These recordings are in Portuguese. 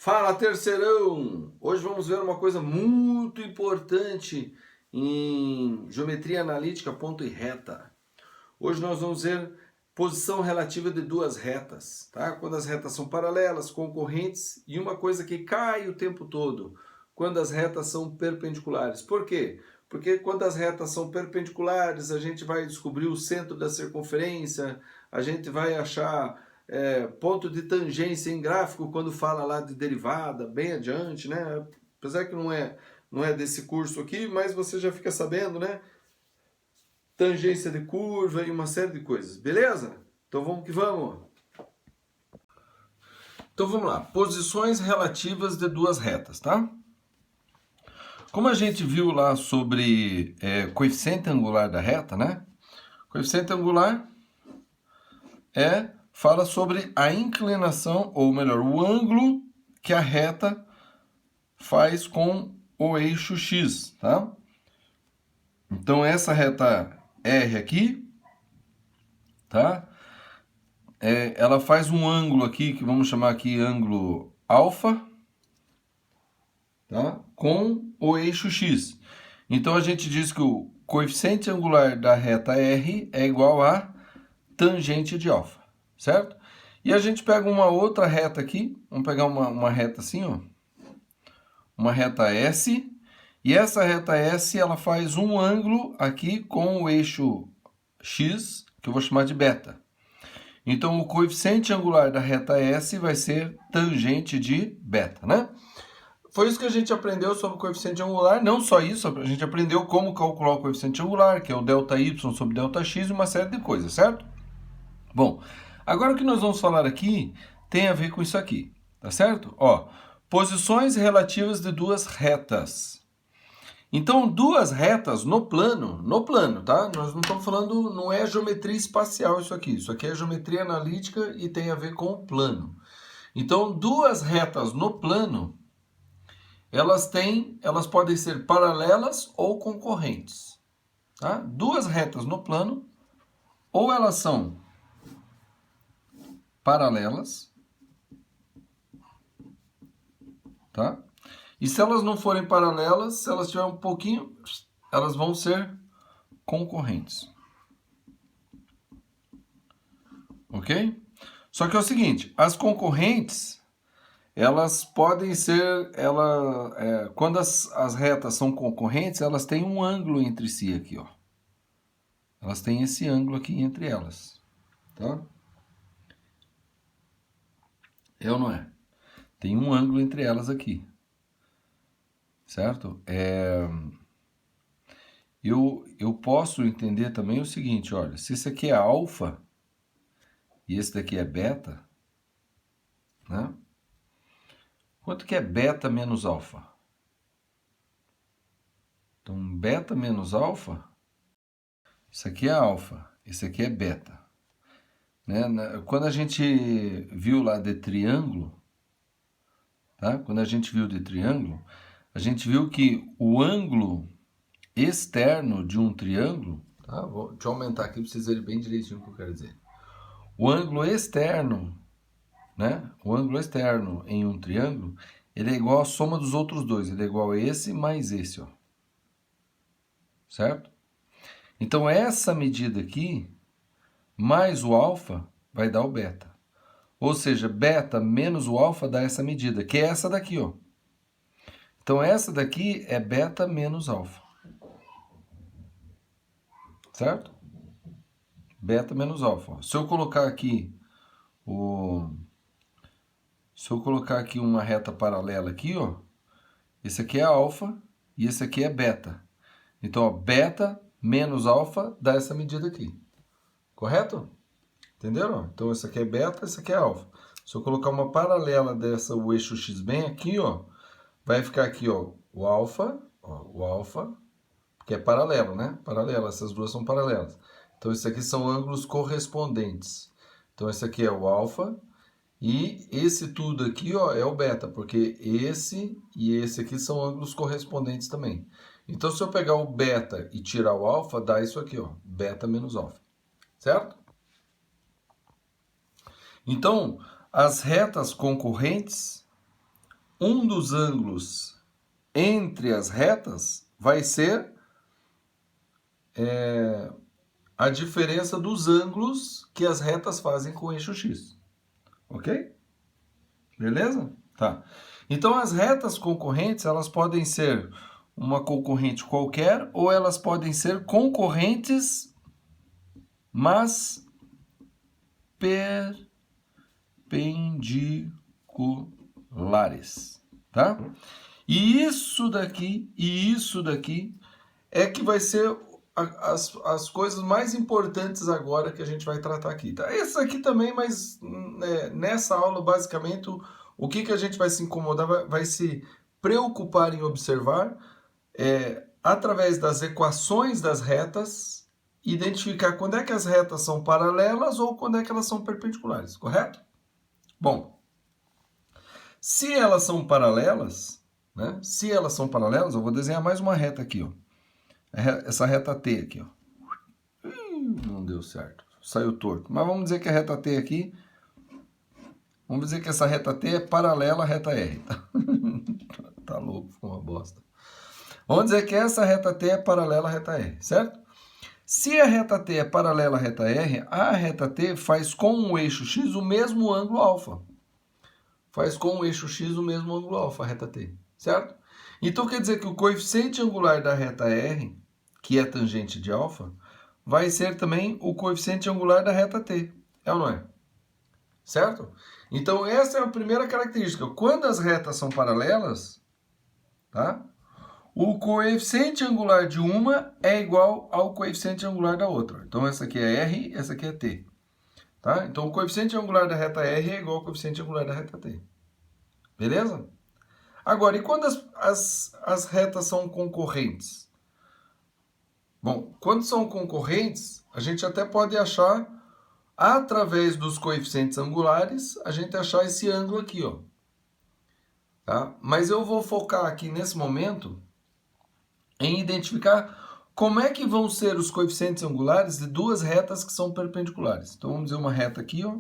Fala, terceirão! Hoje vamos ver uma coisa muito importante em geometria analítica ponto e reta. Hoje nós vamos ver posição relativa de duas retas, tá? Quando as retas são paralelas, concorrentes, e uma coisa que cai o tempo todo, quando as retas são perpendiculares. Por quê? Porque quando as retas são perpendiculares, a gente vai descobrir o centro da circunferência, a gente vai achar ponto de tangência em gráfico quando fala lá de derivada, bem adiante, né? Apesar que não é desse curso aqui, mas você já fica sabendo, né? Tangência de curva e uma série de coisas, beleza? Então vamos que vamos. Então vamos lá, posições relativas de duas retas, tá? Como a gente viu lá sobre coeficiente angular da reta, né? Coeficiente angular fala sobre a inclinação, ou melhor, o ângulo que a reta faz com o eixo X, tá? Então essa reta R aqui, tá? Ela faz um ângulo aqui, que vamos chamar aqui ângulo alfa, tá? Com o eixo X. Então a gente diz que o coeficiente angular da reta R é igual a tangente de alfa, certo? E a gente pega uma outra reta aqui, vamos pegar uma reta assim, ó. Uma reta S, e essa reta S ela faz um ângulo aqui com o eixo X, que eu vou chamar de beta. Então o coeficiente angular da reta S vai ser tangente de beta, né? Foi isso que a gente aprendeu sobre o coeficiente angular, não só isso, a gente aprendeu como calcular o coeficiente angular, que é o ΔY sobre ΔX e uma série de coisas, certo? Bom, agora o que nós vamos falar aqui tem a ver com isso aqui, tá certo? Ó, posições relativas de duas retas. Então, duas retas no plano, tá? Nós não estamos falando, não é geometria espacial isso aqui é geometria analítica e tem a ver com o plano. Então, duas retas no plano, elas podem ser paralelas ou concorrentes, tá? Duas retas no plano, ou elas são paralelas, tá? E se elas não forem paralelas, se elas tiverem um pouquinho, elas vão ser concorrentes. Ok? Só que é o seguinte, as concorrentes, elas podem ser, quando as retas são concorrentes, elas têm um ângulo entre si aqui, ó. Elas têm esse ângulo aqui entre elas, tá? É ou não é? Tem um ângulo entre elas aqui, certo? Eu posso entender também o seguinte, olha, se esse aqui é alfa e esse daqui é beta, né? Quanto que é beta menos alfa? Então, beta menos alfa, isso aqui é alfa, esse aqui é beta. Né? Quando a gente viu lá de triângulo, tá? Quando a gente viu de triângulo, a gente viu que o ângulo externo de um triângulo, tá? Deixa eu aumentar aqui para vocês verem bem direitinho o que eu quero dizer. O ângulo externo, né? O ângulo externo em um triângulo, ele é igual à soma dos outros dois, ele é igual a esse mais esse, ó. Certo? Então essa medida aqui, mais o alfa, vai dar o beta. Ou seja, beta menos o alfa dá essa medida, que é essa daqui, ó. Então essa daqui é beta menos alfa. Certo? Beta menos alfa. Se eu colocar aqui uma reta paralela aqui, ó, esse aqui é alfa e esse aqui é beta. Então, ó, beta menos alfa dá essa medida aqui. Correto? Entenderam? Então, esse aqui é beta, esse aqui é alfa. Se eu colocar uma paralela dessa, o eixo x bem aqui, ó, vai ficar aqui, ó, o alfa, que é paralelo, né? Paralelo, essas duas são paralelas. Então, esses aqui são ângulos correspondentes. Então, esse aqui é o alfa e esse tudo aqui, ó, é o beta, porque esse e esse aqui são ângulos correspondentes também. Então, se eu pegar o beta e tirar o alfa, dá isso aqui, ó, beta menos alfa. Certo? Então, as retas concorrentes, um dos ângulos entre as retas vai ser a diferença dos ângulos que as retas fazem com o eixo X. Ok? Beleza? Tá. Então, as retas concorrentes, elas podem ser uma concorrente qualquer ou elas podem ser concorrentes, mas perpendiculares, tá? E isso daqui é que vai ser as coisas mais importantes agora que a gente vai tratar aqui, tá? Isso aqui também, mas nessa aula, basicamente, o que a gente vai se incomodar, vai se preocupar em observar através das equações das retas, identificar quando é que as retas são paralelas ou quando é que elas são perpendiculares, correto? Bom, se elas são paralelas, né? Se elas são paralelas, eu vou desenhar mais uma reta aqui, ó. Essa reta T aqui, ó. Não deu certo, saiu torto. Mas vamos dizer que a reta T aqui, vamos dizer que essa reta T é paralela à reta R, tá? Tá louco, ficou uma bosta. Vamos dizer que essa reta T é paralela à reta R, certo? Se a reta T é paralela à reta R, a reta T faz com o eixo X o mesmo ângulo alfa. Faz com o eixo X o mesmo ângulo alfa, a reta T, certo? Então quer dizer que o coeficiente angular da reta R, que é tangente de alfa, vai ser também o coeficiente angular da reta T, é ou não é? Certo? Então essa é a primeira característica. Quando as retas são paralelas, tá? O coeficiente angular de uma é igual ao coeficiente angular da outra. Então essa aqui é R, essa aqui é T. Tá? Então o coeficiente angular da reta R é igual ao coeficiente angular da reta T. Beleza? Agora, e quando as retas são concorrentes? Bom, quando são concorrentes, a gente até pode achar, através dos coeficientes angulares, a gente achar esse ângulo aqui, ó. Tá? Mas eu vou focar aqui nesse momento em identificar como é que vão ser os coeficientes angulares de duas retas que são perpendiculares. Então vamos dizer uma reta aqui, ó,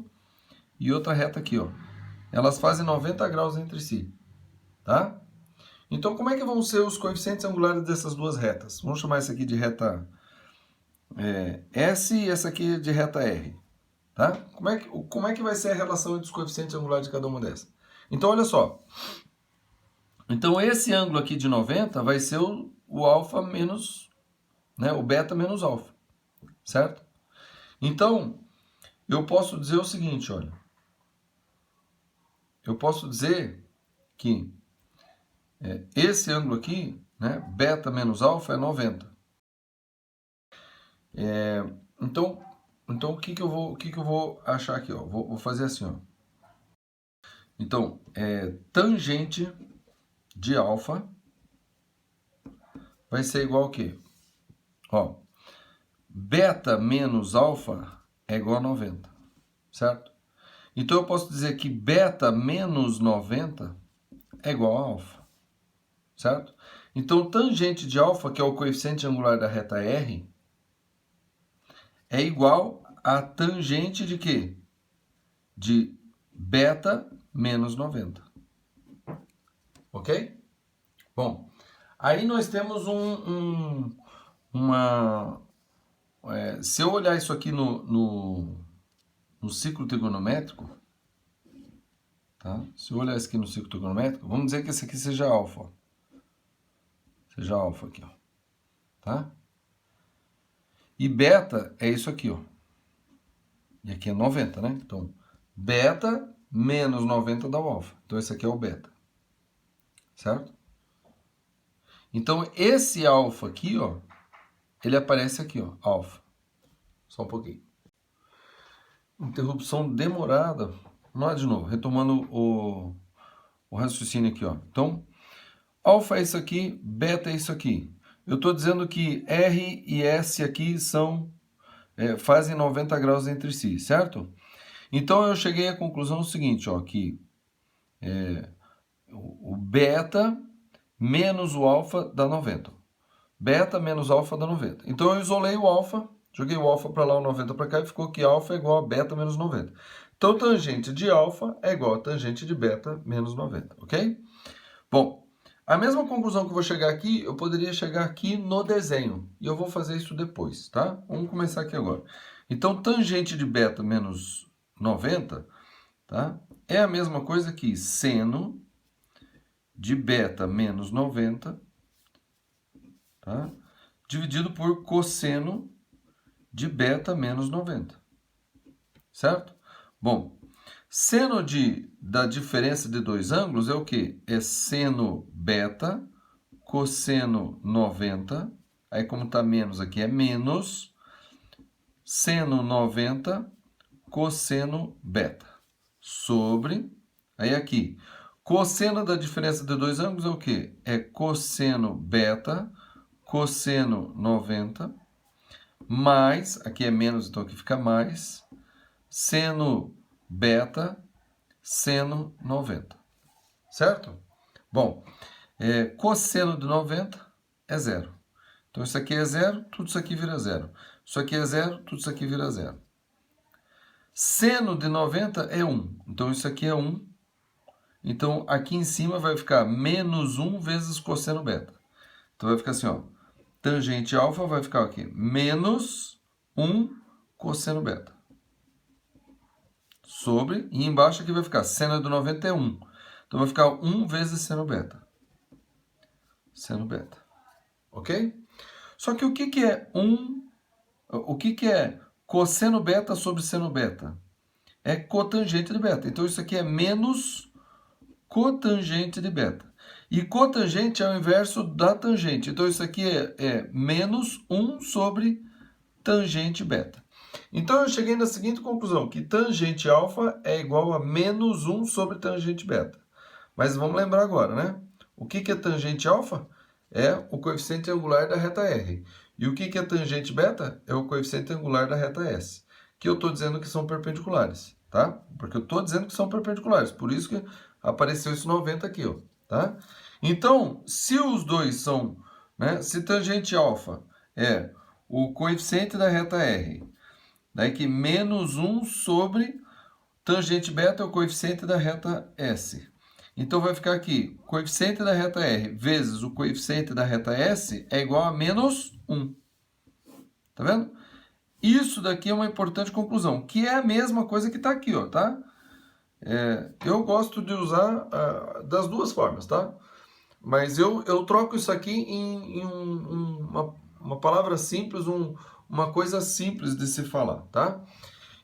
e outra reta aqui, ó. Elas fazem 90 graus entre si, tá? Então como é que vão ser os coeficientes angulares dessas duas retas? Vamos chamar essa aqui de reta S e essa aqui de reta R, tá? Como é que vai ser a relação entre os coeficientes angulares de cada uma dessas? Então olha só. Então esse ângulo aqui de 90 vai ser o alfa menos, né, o beta menos alfa, certo? Então, eu posso dizer o seguinte, olha. Eu posso dizer que esse ângulo aqui, né, beta menos alfa é 90. Então o que que eu vou achar aqui, ó? Vou fazer assim, ó. Então, tangente de alfa vai ser igual a quê? Ó, beta menos alfa é igual a 90, certo? Então eu posso dizer que beta menos 90 é igual a alfa, certo? Então tangente de alfa, que é o coeficiente angular da reta R, é igual a tangente de quê? De beta menos 90. Ok? Bom, aí nós temos se eu olhar isso aqui no ciclo trigonométrico, tá? Se eu olhar isso aqui no ciclo trigonométrico, vamos dizer que esse aqui seja alfa. Seja alfa aqui, ó. Tá? E beta é isso aqui, ó. E aqui é 90, né? Então, beta menos 90 dá o alfa. Então, esse aqui é o beta. Certo? Então, esse alfa aqui, ó, ele aparece aqui, ó, alfa. Só um pouquinho. Interrupção demorada. Vamos lá de novo, retomando o raciocínio aqui, ó. Então, alfa é isso aqui, beta é isso aqui. Eu estou dizendo que R e S aqui fazem 90 graus entre si, certo? Então, eu cheguei à conclusão seguinte, ó, que o beta menos o alfa dá 90. Beta menos alfa dá 90. Então, eu isolei o alfa, joguei o alfa para lá, o 90 para cá, e ficou que alfa é igual a beta menos 90. Então, tangente de alfa é igual a tangente de beta menos 90, ok? Bom, a mesma conclusão que eu vou chegar aqui, eu poderia chegar aqui no desenho. E eu vou fazer isso depois, tá? Vamos começar aqui agora. Então, tangente de beta menos 90, tá? É a mesma coisa que seno de beta menos 90, tá? Dividido por cosseno de beta menos 90, certo? Bom, seno da diferença de dois ângulos é o quê? É seno beta cosseno 90, aí como está menos aqui é menos, seno 90 cosseno beta, sobre, aí aqui, cosseno da diferença de dois ângulos é o quê? É cosseno beta cosseno 90, mais, aqui é menos, então aqui fica mais, seno beta, seno 90, certo? Bom, cosseno de 90 é zero. Então, isso aqui é zero, tudo isso aqui vira zero. Isso aqui é zero, tudo isso aqui vira zero. Seno de 90 é 1. Então, isso aqui é 1. Então, aqui em cima vai ficar menos 1 vezes cosseno beta. Então, vai ficar assim, ó. Tangente alfa vai ficar aqui, menos 1 cosseno beta. Sobre, e embaixo aqui vai ficar seno de 90 é 1. Então, vai ficar 1 vezes seno beta. Seno beta. Ok? Só que o que é o que é cosseno beta sobre seno beta? É cotangente de beta. Então, isso aqui é menos cotangente de beta. E cotangente é o inverso da tangente. Então, isso aqui é menos 1 sobre tangente beta. Então, eu cheguei na seguinte conclusão, que tangente alfa é igual a menos 1 sobre tangente beta. Mas vamos lembrar agora, né? O que é tangente alfa? É o coeficiente angular da reta R. E o que é tangente beta? É o coeficiente angular da reta S. Que eu estou dizendo que são perpendiculares, tá? Porque eu estou dizendo que são perpendiculares. Por isso que apareceu esse 90 aqui, ó, tá? Então, se os dois são, né? Se tangente alfa é o coeficiente da reta R, daí que menos 1 sobre tangente beta é o coeficiente da reta S. Então, vai ficar aqui, coeficiente da reta R vezes o coeficiente da reta S é igual a menos 1. Tá vendo? Isso daqui é uma importante conclusão, que é a mesma coisa que está aqui, ó, tá? Eu gosto de usar das duas formas, tá? Mas eu troco isso aqui em uma palavra simples, uma coisa simples de se falar, tá?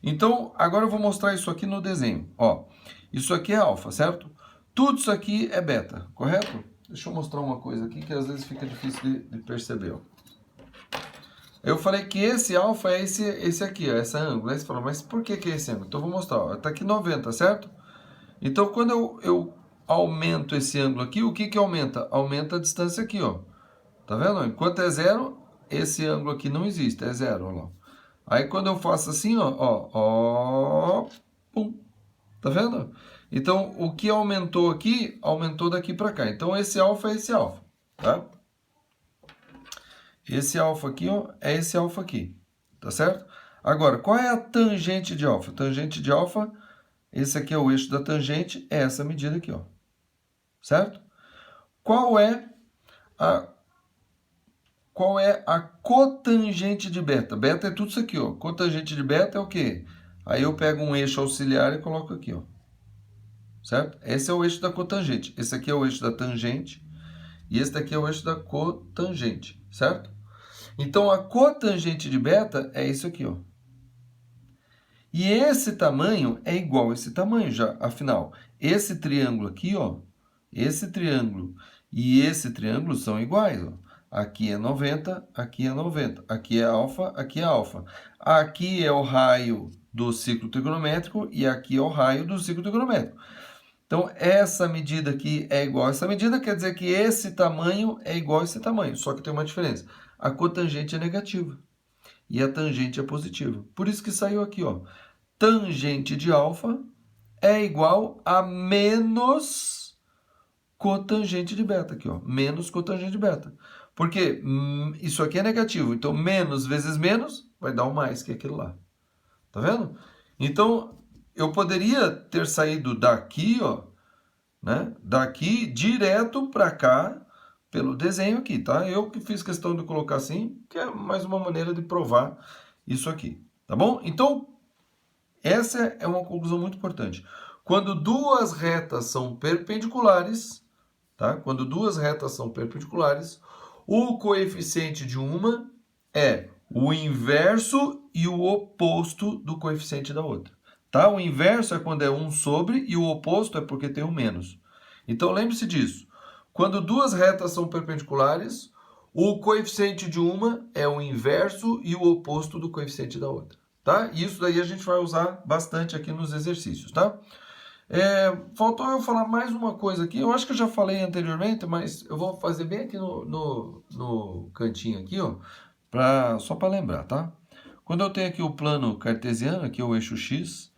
Então, agora eu vou mostrar isso aqui no desenho. Ó, isso aqui é alfa, certo? Tudo isso aqui é beta, correto? Deixa eu mostrar uma coisa aqui que às vezes fica difícil de perceber, ó. Eu falei que esse alfa é esse aqui, ó, esse ângulo. Aí você fala, mas por que é esse ângulo? Então eu vou mostrar, ó. Tá aqui 90, certo? Então quando eu aumento esse ângulo aqui, o que aumenta? Aumenta a distância aqui, ó. Tá vendo? Enquanto é zero, esse ângulo aqui não existe, é zero, ó lá. Aí quando eu faço assim, ó, pum. Tá vendo? Então o que aumentou aqui, aumentou daqui para cá. Então esse alfa é esse alfa, tá? Esse alfa aqui, ó, é esse alfa aqui, tá certo? Agora, qual é a tangente de alfa? Tangente de alfa, esse aqui é o eixo da tangente, é essa medida aqui, ó. Certo? Qual é a cotangente de beta? Beta é tudo isso aqui, ó. Cotangente de beta é o quê? Aí eu pego um eixo auxiliar e coloco aqui, ó. Certo? Esse é o eixo da cotangente. Esse aqui é o eixo da tangente. E esse daqui é o eixo da cotangente, certo? Então, a cotangente de beta é isso aqui, ó. E esse tamanho é igual a esse tamanho já. Afinal, esse triângulo aqui, ó, esse triângulo e esse triângulo são iguais, ó. Aqui é 90, aqui é 90. Aqui é alfa, aqui é alfa. Aqui é o raio do ciclo trigonométrico e aqui é o raio do ciclo trigonométrico. Então, essa medida aqui é igual a essa medida, quer dizer que esse tamanho é igual a esse tamanho. Só que tem uma diferença. A cotangente é negativa e a tangente é positiva. Por isso que saiu aqui, ó. Tangente de alfa é igual a menos cotangente de beta aqui, ó. Menos cotangente de beta. Porque isso aqui é negativo. Então, menos vezes menos vai dar um mais que aquilo lá. Tá vendo? Então, eu poderia ter saído daqui, ó, né? Daqui direto para cá pelo desenho aqui, tá? Eu que fiz questão de colocar assim, que é mais uma maneira de provar isso aqui, tá bom? Então, essa é uma conclusão muito importante. Quando duas retas são perpendiculares, tá? Quando duas retas são perpendiculares, o coeficiente de uma é o inverso e o oposto do coeficiente da outra. Tá? O inverso é quando é 1 sobre e o oposto é porque tem um menos. Então lembre-se disso. Quando duas retas são perpendiculares, o coeficiente de uma é o inverso e o oposto do coeficiente da outra. Tá? E isso daí a gente vai usar bastante aqui nos exercícios. Tá? Faltou eu falar mais uma coisa aqui. Eu acho que eu já falei anteriormente, mas eu vou fazer bem aqui no cantinho aqui, ó, só para lembrar, tá? Quando eu tenho aqui o plano cartesiano, aqui é o eixo x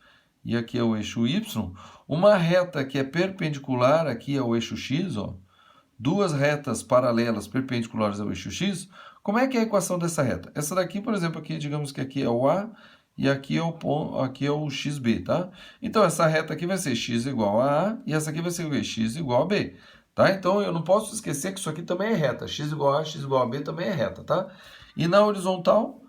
e aqui é o eixo y, uma reta que é perpendicular aqui ao eixo x, ó, duas retas paralelas perpendiculares ao eixo x, como é que é a equação dessa reta? Essa daqui, por exemplo, aqui, digamos que aqui é o A e aqui é o xb, tá? Então, essa reta aqui vai ser x igual a e essa aqui vai ser o quê? X igual a b, tá? Então, eu não posso esquecer que isso aqui também é reta. X igual a, x igual a b também é reta, tá? E na horizontal,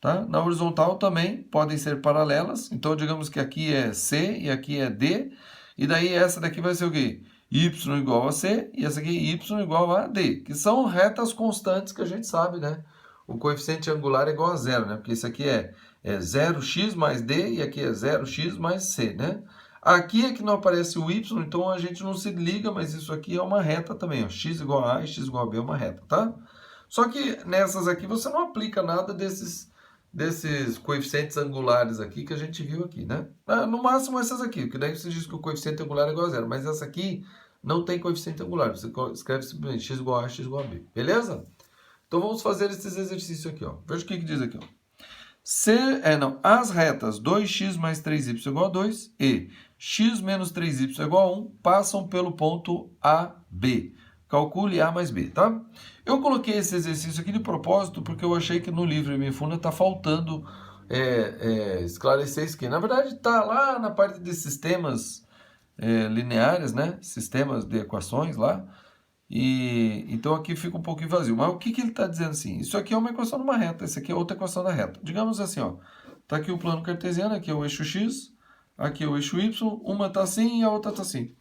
tá? Na horizontal também podem ser paralelas. Então, digamos que aqui é C e aqui é D. E daí essa daqui vai ser o quê? Y igual a C e essa aqui Y igual a D. Que são retas constantes que a gente sabe, né? O coeficiente angular é igual a zero, né? Porque isso aqui é 0x mais D e aqui é 0x mais C, né? Aqui é que não aparece o Y, então a gente não se liga, mas isso aqui é uma reta também, ó. X igual a e x igual a B é uma reta, tá? Só que nessas aqui você não aplica nada desses coeficientes angulares aqui que a gente viu aqui, né? No máximo essas aqui, porque daí você diz que o coeficiente angular é igual a zero, mas essa aqui não tem coeficiente angular, você escreve simplesmente x igual a x igual a b, beleza? Então vamos fazer esses exercícios aqui, ó. Veja o que diz aqui, ó. As retas 2x mais 3y igual a 2 e x menos 3y igual a 1 passam pelo ponto AB. Calcule A mais B, tá? Eu coloquei esse exercício aqui de propósito porque eu achei que no livro Mifuna está faltando esclarecer isso aqui. Na verdade, está lá na parte de sistemas lineares, né? Sistemas de equações lá. Então aqui fica um pouquinho vazio. Mas o que ele está dizendo assim? Isso aqui é uma equação de uma reta, isso aqui é outra equação da reta. Digamos assim, ó. Está aqui o plano cartesiano, aqui é o eixo x, aqui é o eixo y, uma está assim e a outra está assim.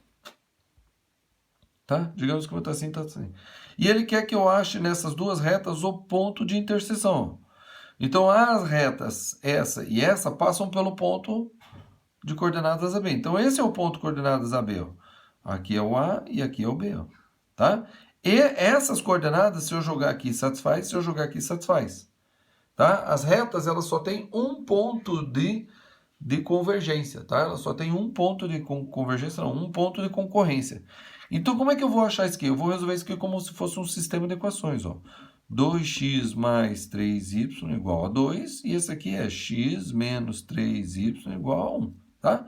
Tá? Digamos que uma está assim, está assim. E ele quer que eu ache nessas duas retas o ponto de interseção. Então as retas, essa e essa, passam pelo ponto de coordenadas AB. Então esse é o ponto de coordenadas AB. Ó. Aqui é o A e aqui é o B. Ó. Tá? E essas coordenadas, se eu jogar aqui, satisfaz. Se eu jogar aqui, satisfaz. Tá? As retas, elas só têm um ponto de convergência. Tá? Elas só têm um ponto de convergência, não, um ponto de concorrência. Então, como é que eu vou achar isso aqui? Eu vou resolver isso aqui como se fosse um sistema de equações. Ó. 2x mais 3y igual a 2. E esse aqui é x menos 3y igual a 1. Tá?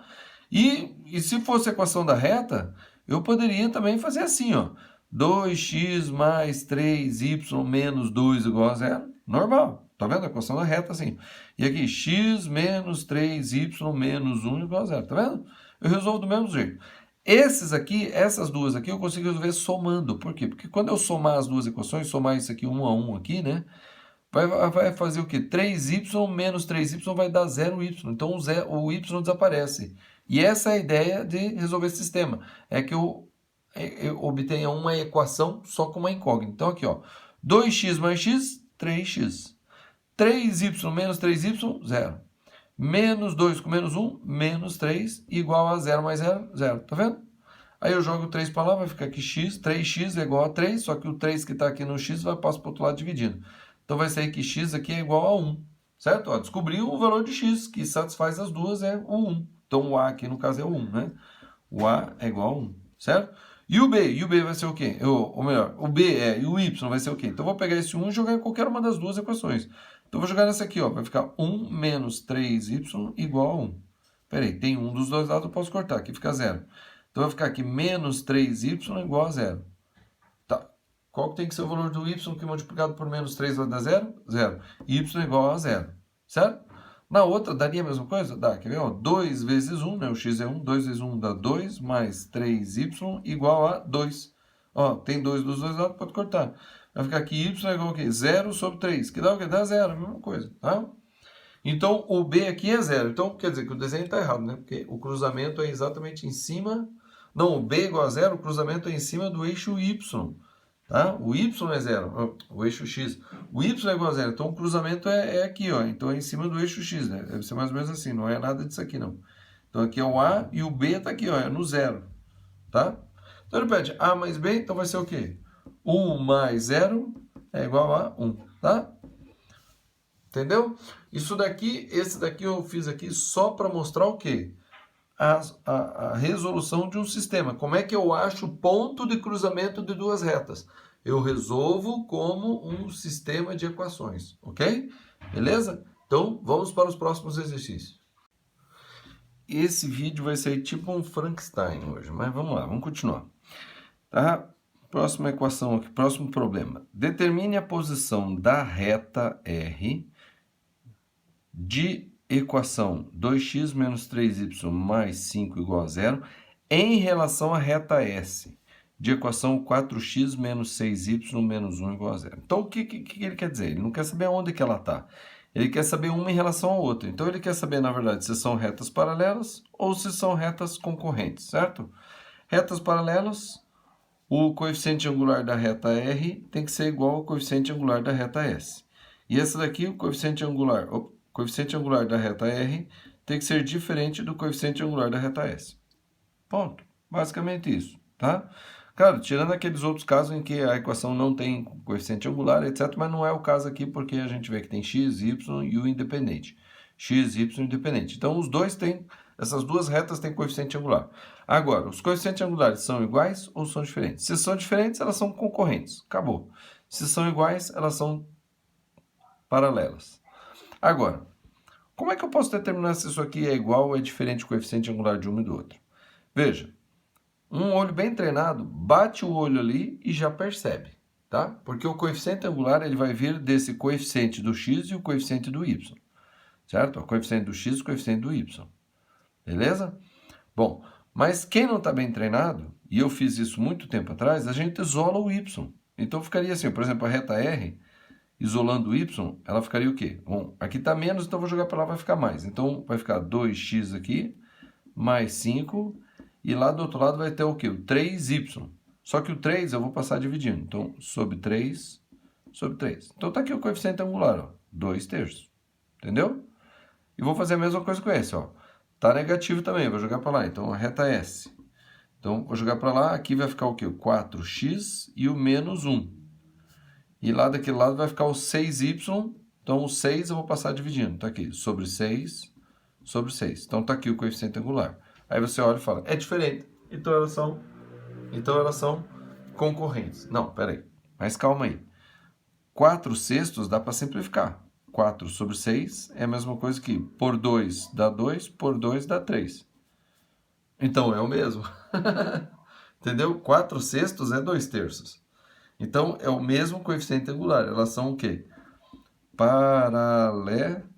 E se fosse a equação da reta, eu poderia também fazer assim, ó. 2x mais 3y menos 2 igual a 0. Normal. Tá vendo? A equação da reta assim. E aqui, x menos 3y menos 1 igual a 0. Tá vendo? Eu resolvo do mesmo jeito. Essas duas aqui, eu consigo resolver somando. Por quê? Porque quando eu somar as duas equações, somar isso aqui 1 a 1 aqui, né? Vai fazer o quê? 3y menos 3y vai dar 0y. Então o y desaparece. E essa é a ideia de resolver esse sistema. É que eu obtenha uma equação só com uma incógnita. Então aqui, ó. 2x mais x, 3x. 3y menos 3y, 0. Menos 2 com menos 1, menos 3, igual a 0 mais 0, 0. Tá vendo? Aí eu jogo 3 para lá, vai ficar aqui x. 3x é igual a 3, só que o 3 que está aqui no x vai passar para o outro lado dividindo. Então vai sair que x aqui é igual a 1. Certo? Ó, descobriu o valor de x, que satisfaz as duas, é o 1. Então o a aqui no caso é o 1, né? O a é igual a 1, certo? E o b vai ser o quê? Ou melhor, o b e o y vai ser o quê? Então eu vou pegar esse 1 e jogar em qualquer uma das duas equações. Então eu vou jogar nessa aqui, ó. Vai ficar 1 menos 3y igual a 1. Peraí, tem 1 dos dois lados, eu posso cortar. Aqui fica 0. Então vai ficar aqui menos 3y igual a 0. Tá. Qual que tem que ser o valor do y que multiplicado por menos 3 vai dar 0? 0. Y igual a 0. Certo? Na outra, daria a mesma coisa? Dá, quer ver? Ó, 2 vezes 1, né? O x é 1, 2 vezes 1 dá 2, mais 3y igual a 2. Ó, tem 2 dos dois lados, pode cortar. Vai ficar aqui y é igual a quê? 0 sobre 3, que dá o quê? Dá 0, a mesma coisa, tá? Então, o B aqui é 0. Então, quer dizer que o desenho está errado, né? Porque o cruzamento é exatamente em cima... Não, o B é igual a 0, o cruzamento é em cima do eixo y. Tá? O y é 0, o eixo x. O y é igual a 0, então o cruzamento é aqui, ó. Então é em cima do eixo x, né? Deve ser mais ou menos assim, não é nada disso aqui, não. Então aqui é o A e o B está aqui, ó, é no 0. Tá? Então repete, A mais B, então vai ser o quê? 1 mais 0 é igual a 1, tá? Entendeu? Isso daqui, esse daqui eu fiz aqui só para mostrar o quê? A resolução de um sistema. Como é que eu acho o ponto de cruzamento de duas retas? Eu resolvo como um sistema de equações, ok? Beleza? Então, vamos para os próximos exercícios. Esse vídeo vai sair tipo um Frankenstein hoje, mas vamos lá, vamos continuar. Tá? Próxima equação aqui, próximo problema. Determine a posição da reta R de equação 2x menos 3y mais 5 igual a 0 em relação à reta S de equação 4x menos 6y menos 1 igual a 0. Então, o que ele quer dizer? Ele não quer saber onde que ela está. Ele quer saber uma em relação à outra. Então, ele quer saber, na verdade, se são retas paralelas ou se são retas concorrentes, certo? Retas paralelas, o coeficiente angular da reta R tem que ser igual ao coeficiente angular da reta S. E essa daqui, o coeficiente angular da reta R tem que ser diferente do coeficiente angular da reta S. Ponto. Basicamente isso, tá? Claro, tirando aqueles outros casos em que a equação não tem coeficiente angular, etc. Mas não é o caso aqui porque a gente vê que tem x, y e o independente. X, y independente. Então, os dois têm, essas duas retas têm coeficiente angular. Agora, os coeficientes angulares são iguais ou são diferentes? Se são diferentes, elas são concorrentes. Acabou. Se são iguais, elas são paralelas. Agora, como é que eu posso determinar se isso aqui é igual ou é diferente o coeficiente angular de um e do outro? Veja, um olho bem treinado bate o olho ali e já percebe, tá? Porque o coeficiente angular ele vai vir desse coeficiente do x e o coeficiente do y, certo? O coeficiente do x e o coeficiente do y, beleza? Bom, mas quem não está bem treinado, e eu fiz isso muito tempo atrás, a gente isola o y. Então ficaria assim, por exemplo, a reta R, isolando o y, ela ficaria o quê? Bom, aqui está menos, então vou jogar para lá, vai ficar mais. Então vai ficar 2x aqui, mais 5, e lá do outro lado vai ter o quê? O 3y. Só que o 3 eu vou passar dividindo. Então, sobre 3, sobre 3. Então, está aqui o coeficiente angular, ó, 2/3. Entendeu? E vou fazer a mesma coisa com esse, ó. Está negativo também, vou jogar para lá. Então, a reta S. Então, vou jogar para lá, aqui vai ficar o quê? O 4x e o menos 1. E lá daquele lado vai ficar o 6y. Então, o 6 eu vou passar dividindo. Está aqui, sobre 6, sobre 6. Então, está aqui o coeficiente angular. Aí você olha e fala, é diferente. Então elas são concorrentes. Não, peraí. Mas calma aí. 4/6 dá para simplificar. 4 sobre 6 é a mesma coisa que por 2 dá 2, por 2 dá 3. Então é o mesmo. Entendeu? 4/6 é 2/3. Então é o mesmo coeficiente angular. Elas são o quê? Paralelas.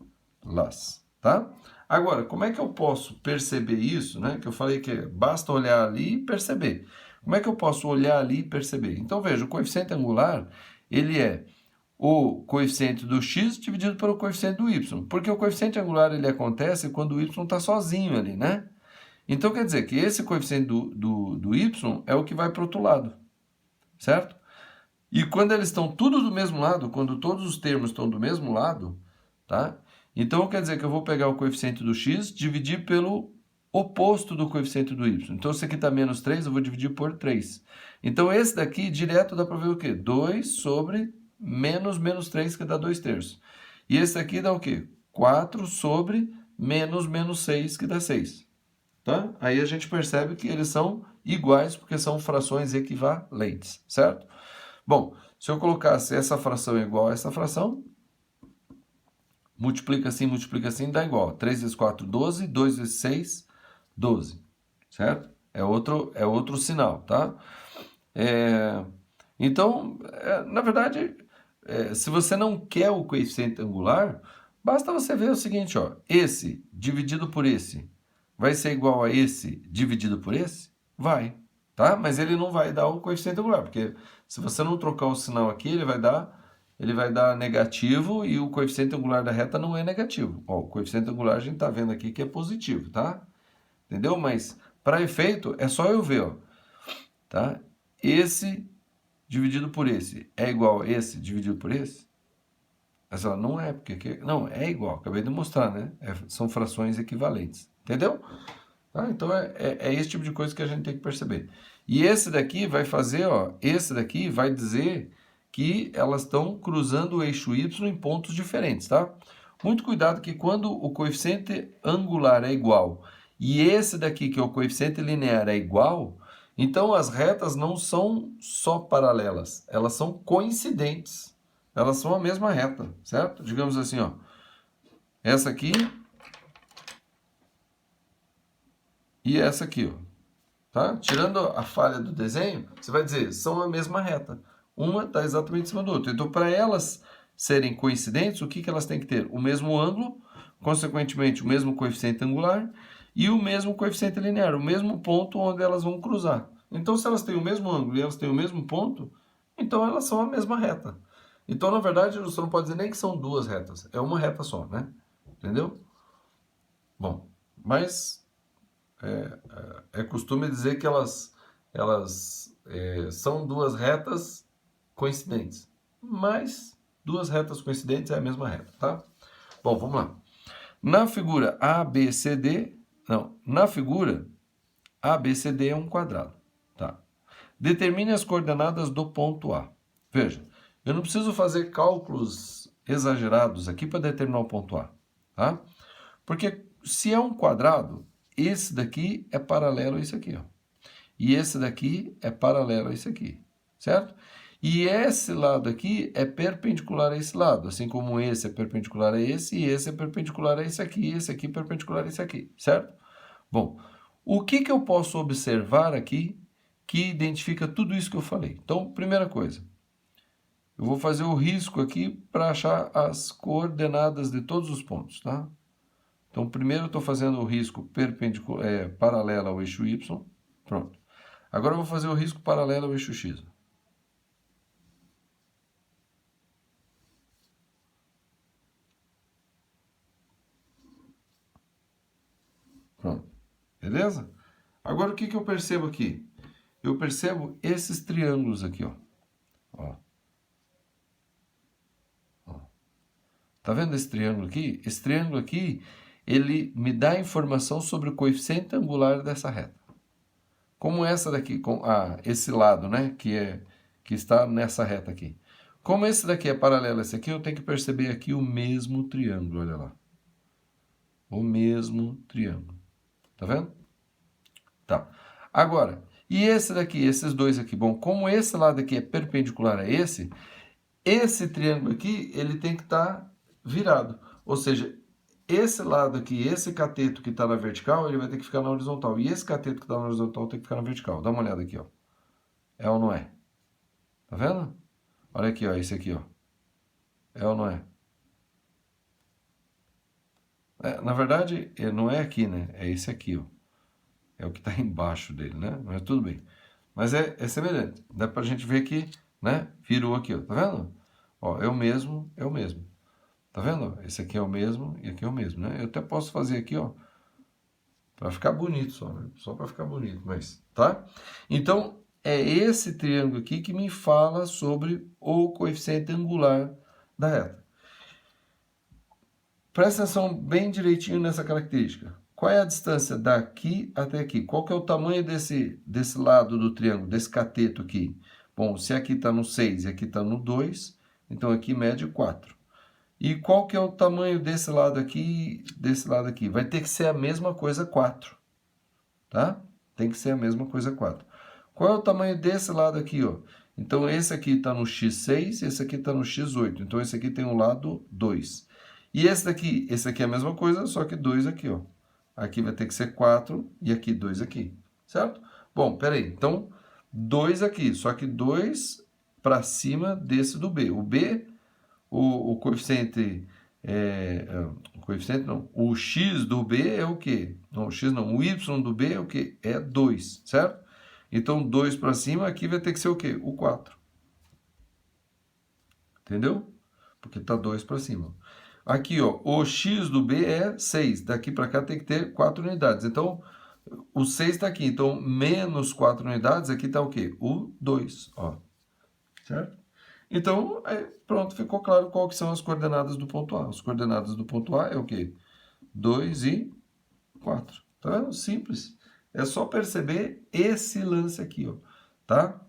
Tá? Agora, como é que eu posso perceber isso, né? Que eu falei que basta olhar ali e perceber. Como é que eu posso olhar ali e perceber? Então, veja, o coeficiente angular, ele é o coeficiente do x dividido pelo coeficiente do y. Porque o coeficiente angular, ele acontece quando o y está sozinho ali, né? Então, quer dizer que esse coeficiente do y é o que vai para o outro lado, certo? E quando eles estão tudo do mesmo lado, quando todos os termos estão do mesmo lado, tá? Então, quer dizer que eu vou pegar o coeficiente do x, dividir pelo oposto do coeficiente do y. Então, esse aqui está menos 3, eu vou dividir por 3. Então, esse daqui, direto, dá para ver o quê? 2 sobre menos 3, que dá 2/3. E esse aqui dá o quê? 4 sobre menos 6, que dá 6. Tá? Aí a gente percebe que eles são iguais, porque são frações equivalentes, certo? Bom, se eu colocasse essa fração igual a essa fração, multiplica assim, dá igual. 3 vezes 4, 12. 2 vezes 6, 12. Certo? É outro sinal, tá? Então, na verdade, se você não quer o coeficiente angular, Basta você ver o seguinte, ó, esse dividido por esse vai ser igual a esse dividido por esse? Vai, tá? Mas ele não vai dar o coeficiente angular, porque se você não trocar o sinal aqui, ele vai dar negativo e o coeficiente angular da reta não é negativo. Ó, o coeficiente angular a gente tá vendo aqui que é positivo, tá? Entendeu? Mas para efeito é só eu ver, ó, tá? Esse dividido por esse é igual a esse dividido por esse? Mas ela não é, porque... Não, é igual, acabei de mostrar, né? São frações equivalentes, entendeu? Ah, então é esse tipo de coisa que a gente tem que perceber. E esse daqui vai fazer, ó, esse daqui vai dizer que elas estão cruzando o eixo Y em pontos diferentes, tá? Muito cuidado que quando o coeficiente angular é igual e esse daqui, que é o coeficiente linear, é igual, então as retas não são só paralelas, elas são coincidentes. Elas são a mesma reta, certo? Digamos assim, ó, essa aqui e essa aqui, ó. Tá? Tirando a falha do desenho, você vai dizer, são a mesma reta. Uma está exatamente em cima do outro. Então, para elas serem coincidentes, o que, que elas têm que ter? O mesmo ângulo, consequentemente, o mesmo coeficiente angular e o mesmo coeficiente linear, o mesmo ponto onde elas vão cruzar. Então, se elas têm o mesmo ângulo e elas têm o mesmo ponto, então elas são a mesma reta. Então, na verdade, você não pode dizer nem que são duas retas. É uma reta só, né? Entendeu? Bom, mas é costume dizer que elas são duas retas coincidentes. Mas duas retas coincidentes é a mesma reta, tá? Bom, vamos lá. Na figura ABCD, não, na figura ABCD é um quadrado, tá? Determine as coordenadas do ponto A. Veja, eu não preciso fazer cálculos exagerados aqui para determinar o ponto A, tá? Porque se é um quadrado, esse daqui é paralelo a esse aqui, ó. E esse daqui é paralelo a esse aqui, certo? E esse lado aqui é perpendicular a esse lado, assim como esse é perpendicular a esse, e esse é perpendicular a esse aqui, e esse aqui é perpendicular a esse aqui, certo? Bom, o que eu posso observar aqui que identifica tudo isso que eu falei? Então, primeira coisa, eu vou fazer o risco aqui para achar as coordenadas de todos os pontos, tá? Então, primeiro eu estou fazendo o risco paralelo ao eixo Y. Pronto. Agora eu vou fazer o risco paralelo ao eixo X. Pronto. Beleza? Agora o que eu percebo aqui? Eu percebo esses triângulos aqui, ó. Ó. Ó. Tá vendo esse triângulo aqui? Esse triângulo aqui, ele me dá informação sobre o coeficiente angular dessa reta. Como essa daqui, esse lado, né, que está nessa reta aqui. Como esse daqui é paralelo a esse aqui, eu tenho que perceber aqui o mesmo triângulo, olha lá. O mesmo triângulo. Tá vendo? Tá. Agora, e esse daqui, esses dois aqui? Bom, como esse lado aqui é perpendicular a esse triângulo aqui, ele tem que estar virado. Ou seja, esse lado aqui, esse cateto que está na vertical, ele vai ter que ficar na horizontal. E esse cateto que está na horizontal tem que ficar na vertical. Dá uma olhada aqui, ó. É ou não é? Tá vendo? Olha aqui, ó, esse aqui, ó. É ou não é? Na verdade, não é aqui, né? É esse aqui, ó. É o que está embaixo dele, né? Mas tudo bem. Mas é semelhante. Dá pra gente ver que, né? Virou aqui, ó. Tá vendo? Ó, é o mesmo, é o mesmo. Tá vendo? Esse aqui é o mesmo e aqui é o mesmo, né? Eu até posso fazer aqui, ó, para ficar bonito só, né? Só para ficar bonito, mas, tá? Então, é esse triângulo aqui que me fala sobre o coeficiente angular da reta. Presta atenção bem direitinho nessa característica. Qual é a distância daqui até aqui? Qual que é o tamanho desse lado do triângulo, desse cateto aqui? Bom, se aqui está no 6 e aqui está no 2, então aqui mede 4. E qual que é o tamanho desse lado aqui, desse lado aqui? Vai ter que ser a mesma coisa 4, tá? Tem que ser a mesma coisa 4. Qual é o tamanho desse lado aqui, ó? Então, esse aqui está no x6, esse aqui está no x8. Então, esse aqui tem o lado 2. E esse aqui é a mesma coisa, só que 2 aqui, ó. Aqui vai ter que ser 4 e aqui 2 aqui, certo? Bom, peraí. Então, 2 aqui, só que 2 para cima desse do B. O B... O coeficiente o coeficiente não, o x do b é o quê? Não, o x não, o y do b é o quê? É 2, certo? Então, 2 para cima, aqui vai ter que ser o quê? O 4. Entendeu? Porque tá 2 para cima. Aqui, ó, o x do b é 6. Daqui para cá tem que ter 4 unidades. Então, o 6 está aqui. Então, menos 4 unidades, aqui está o quê? O 2, ó. Certo? Então, pronto, ficou claro qual que são as coordenadas do ponto A. As coordenadas do ponto A é o quê? 2 e 4. Tá vendo? Simples. É só perceber esse lance aqui, ó. Tá?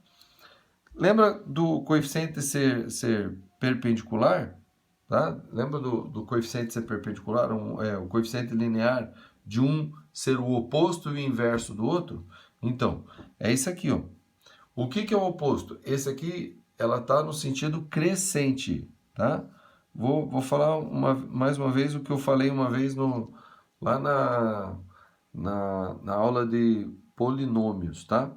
Lembra do coeficiente ser perpendicular? Tá? Lembra do coeficiente ser perpendicular? O coeficiente linear de um ser o oposto e o inverso do outro? Então, é isso aqui, ó. O que é o oposto? Esse aqui, ela está no sentido crescente, tá? Vou falar mais uma vez o que eu falei uma vez lá na aula de polinômios, tá?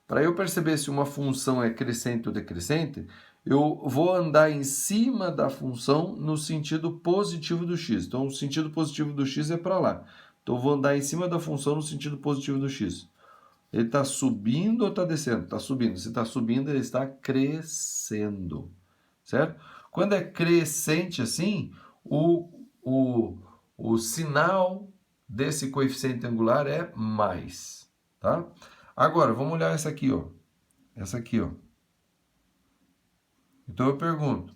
Para eu perceber se uma função é crescente ou decrescente, eu vou andar em cima da função no sentido positivo do x. Então, o sentido positivo do x é para lá. Então, eu vou andar em cima da função no sentido positivo do x. Ele está subindo ou está descendo? Está subindo. Se está subindo, ele está crescendo. Certo? Quando é crescente assim, o sinal desse coeficiente angular é mais. Tá? Agora, vamos olhar essa aqui, ó. Essa aqui, ó. Então eu pergunto,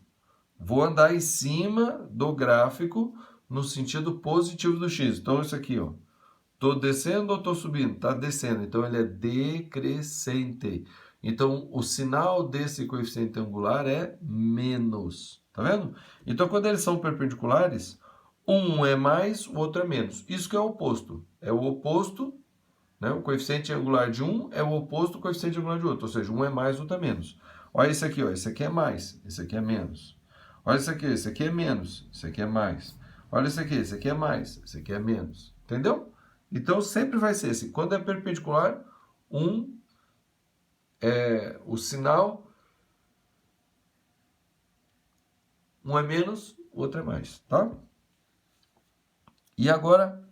vou andar em cima do gráfico no sentido positivo do x. Então isso aqui, ó. Tô descendo ou tô subindo? Tá descendo. Então ele é decrescente. Então o sinal desse coeficiente angular é menos. Tá vendo? Então quando eles são perpendiculares, um é mais, o outro é menos. Isso que é o oposto. É o oposto. Né? O coeficiente angular de um é o oposto do coeficiente angular de outro, ou seja, um é mais, outro é menos. Olha esse aqui, ó, esse aqui é mais, esse aqui é menos. Olha esse aqui é menos, esse aqui é mais. Olha esse aqui é mais, esse aqui é menos. Entendeu? Então sempre vai ser assim. Quando é perpendicular, o sinal, um é menos, o outro é mais, tá? E agora,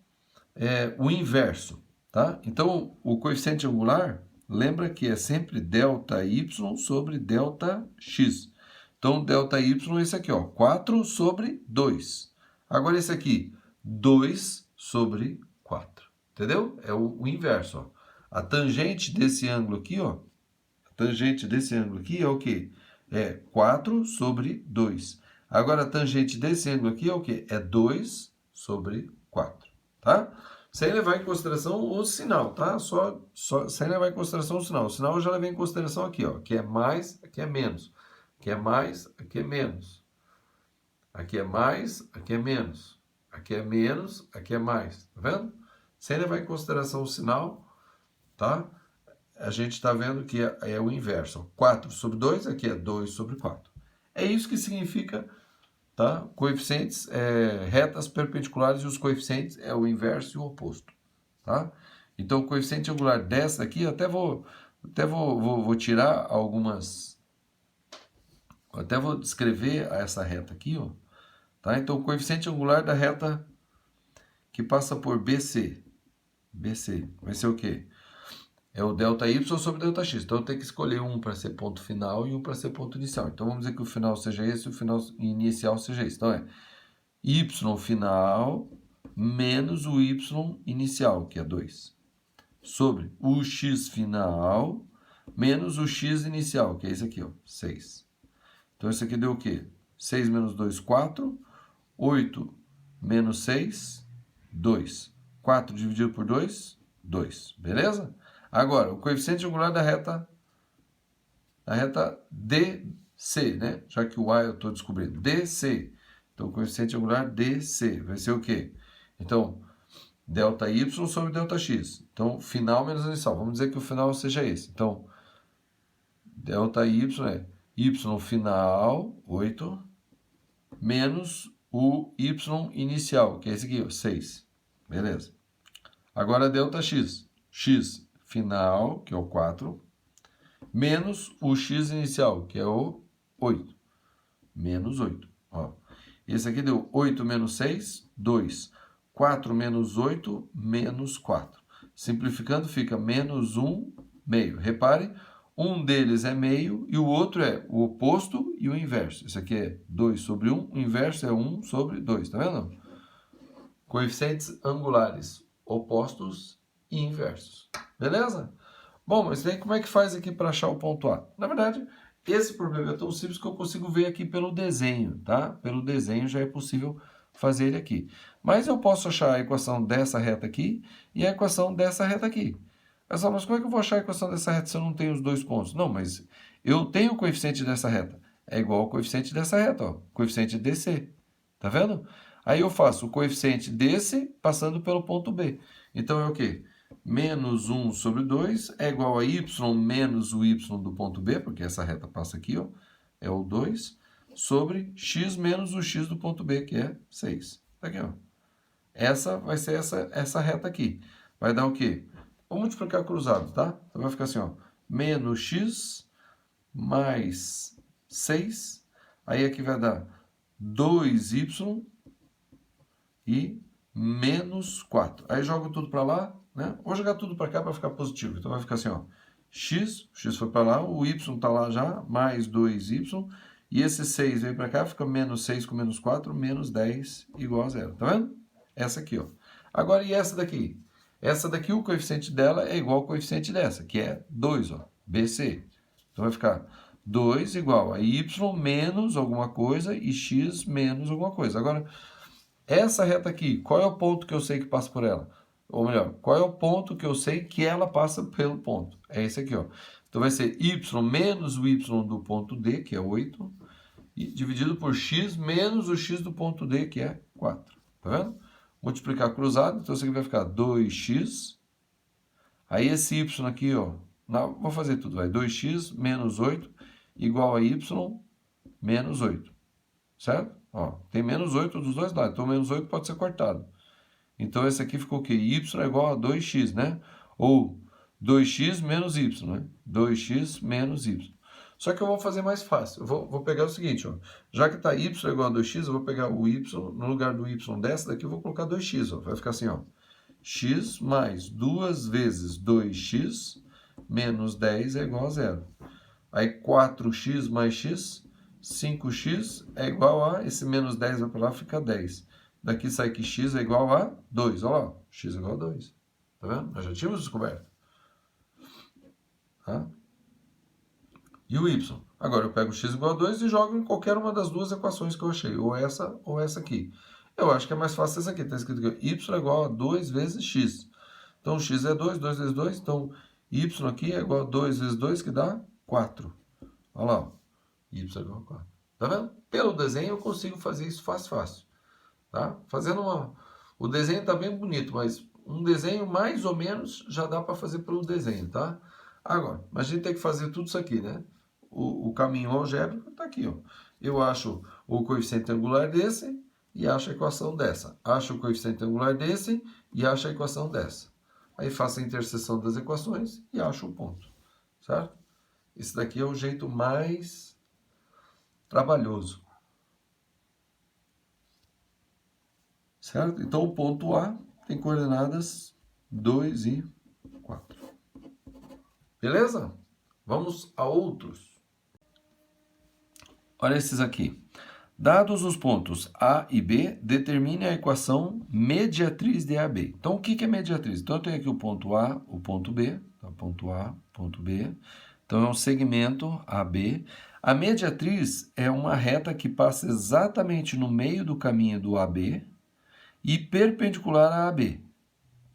o inverso. Tá? Então, o coeficiente angular, lembra que é sempre ΔY sobre ΔX. Então, ΔY é esse aqui, ó, 4 sobre 2. Agora, esse aqui, 2 sobre 4. Entendeu? É o inverso, ó. A tangente desse ângulo aqui, ó, a tangente desse ângulo aqui é o quê? É 4 sobre 2. Agora, a tangente desse ângulo aqui é o quê? É 2 sobre 4. Tá? Sem levar em consideração o sinal, tá? Só sem levar em consideração o sinal. O sinal eu já levei em consideração aqui, ó. Aqui é mais, aqui é menos. Aqui é mais, aqui é menos. Aqui é mais, aqui é menos. Aqui é menos, aqui é mais. Tá vendo? Sem levar em consideração o sinal, tá? A gente está vendo que é o inverso. 4 sobre 2, aqui é 2 sobre 4. É isso que significa, tá? Coeficientes, retas perpendiculares e os coeficientes é o inverso e o oposto. Tá? Então, o coeficiente angular dessa aqui, eu até vou tirar algumas... Eu até vou descrever essa reta aqui, ó. Tá? Então, o coeficiente angular da reta que passa por BC. BC vai ser o quê? É o ΔY sobre ΔX. Então, eu tenho que escolher um para ser ponto final e um para ser ponto inicial. Então, vamos dizer que o final seja esse e o final inicial seja esse. Então, é Y final menos o Y inicial, que é 2. Sobre o x final menos o x inicial, que é esse aqui, ó, 6. Então, isso aqui deu o quê? 6 menos 2, 4. 8 menos 6, 2. 4 dividido por 2, 2. Beleza? Agora, o coeficiente angular da reta DC, né? Já que o A eu estou descobrindo. DC. Então, o coeficiente angular DC vai ser o quê? Então, ΔY sobre ΔX. Então, final menos inicial. Vamos dizer que o final seja esse. Então, ΔY é Y final, 8, menos o Y inicial, que é esse aqui, 6. Beleza. Agora, ΔX. X final, que é o 4, menos o X inicial, que é o 8. Menos 8. Ó. Esse aqui deu 8 menos 6, 2. 4 menos 8, menos 4. Simplificando, fica menos 1 meio. Repare, um deles é meio e o outro é o oposto e o inverso. Isso aqui é 2 sobre 1, o inverso é 1 sobre 2, tá vendo? Coeficientes angulares opostos e inversos. Beleza? Bom, mas daí como é que faz aqui para achar o ponto A? Na verdade, esse problema é tão simples que eu consigo ver aqui pelo desenho, tá? Pelo desenho já é possível fazer ele aqui. Mas eu posso achar a equação dessa reta aqui e a equação dessa reta aqui. Mas como é que eu vou achar a equação dessa reta se eu não tenho os dois pontos? Não, mas eu tenho o coeficiente dessa reta. É igual ao coeficiente dessa reta, ó. Coeficiente DC. Tá vendo? Aí eu faço o coeficiente desse passando pelo ponto B. Então é o quê? Menos 1 sobre 2 é igual a y menos o y do ponto B, porque essa reta passa aqui, ó, é o 2, sobre x menos o x do ponto B, que é 6. Tá aqui, ó. Essa vai ser essa reta aqui. Vai dar o quê? Vou multiplicar cruzado, tá? Então vai ficar assim, ó, menos x mais 6. Aí aqui vai dar 2y e menos 4. Aí jogo tudo para lá, né? Vou jogar tudo para cá para ficar positivo. Então vai ficar assim, ó, x foi para lá, o y está lá já, mais 2y, e esse 6 vem para cá, fica menos 6 com menos 4, menos 10 igual a zero. Tá vendo? Essa aqui, ó. Agora, e essa daqui? Essa daqui, o coeficiente dela é igual ao coeficiente dessa, que é 2, ó, BC. Então vai ficar 2 igual a y menos alguma coisa e x menos alguma coisa. Agora, essa reta aqui, qual é o ponto que eu sei que passa por ela? Ou melhor, qual é o ponto que eu sei que ela passa pelo ponto? É esse aqui, ó. Então vai ser y menos o y do ponto D, que é 8, e dividido por x menos o x do ponto D, que é 4. Tá vendo? Multiplicar cruzado, então isso aqui vai ficar 2x. Aí esse y aqui, ó, vou fazer tudo, vai 2x menos 8 igual a y menos 8. Certo? Ó, tem menos 8 dos dois lados, então menos 8 pode ser cortado. Então esse aqui ficou o quê? Y é igual a 2x, né? Ou 2x menos y, né? 2x menos y. Só que eu vou fazer mais fácil. Eu vou pegar o seguinte, ó. Já que está y igual a 2x, eu vou pegar o y, no lugar do y dessa daqui, eu vou colocar 2x, ó. Vai ficar assim, ó. X mais 2 vezes 2x menos 10 é igual a zero. Aí 4x mais x, 5x é igual a, esse menos 10 vai para lá, fica 10. Daqui sai que x é igual a 2, olha lá, x é igual a 2. Tá vendo? Nós já tínhamos descoberto. Tá? E o y? Agora eu pego x igual a 2 e jogo em qualquer uma das duas equações que eu achei, ou essa aqui. Eu acho que é mais fácil essa aqui, está escrito aqui, y é igual a 2 vezes x. Então x é 2, 2 vezes 2, então y aqui é igual a 2 vezes 2, que dá 4. Olha lá, y é igual a 4. Tá vendo? Pelo desenho eu consigo fazer isso fácil. Tá? O desenho está bem bonito, mas um desenho mais ou menos já dá para fazer pelo desenho, tá? Agora, mas a gente tem que fazer tudo isso aqui, né? O caminho algébrico está aqui, ó. Eu acho o coeficiente angular desse e acho a equação dessa. Acho o coeficiente angular desse e acho a equação dessa. Aí faço a interseção das equações e acho o ponto, certo? Esse daqui é o jeito mais trabalhoso. Certo? Então, o ponto A tem coordenadas 2 e 4. Beleza? Vamos a outros. Olha esses aqui. Dados os pontos A e B, determine a equação mediatriz de AB. Então, o que é mediatriz? Então, eu tenho aqui o ponto A, o ponto B. Tá? Ponto A, ponto B. Então, é um segmento AB. A mediatriz é uma reta que passa exatamente no meio do caminho do AB e perpendicular a AB.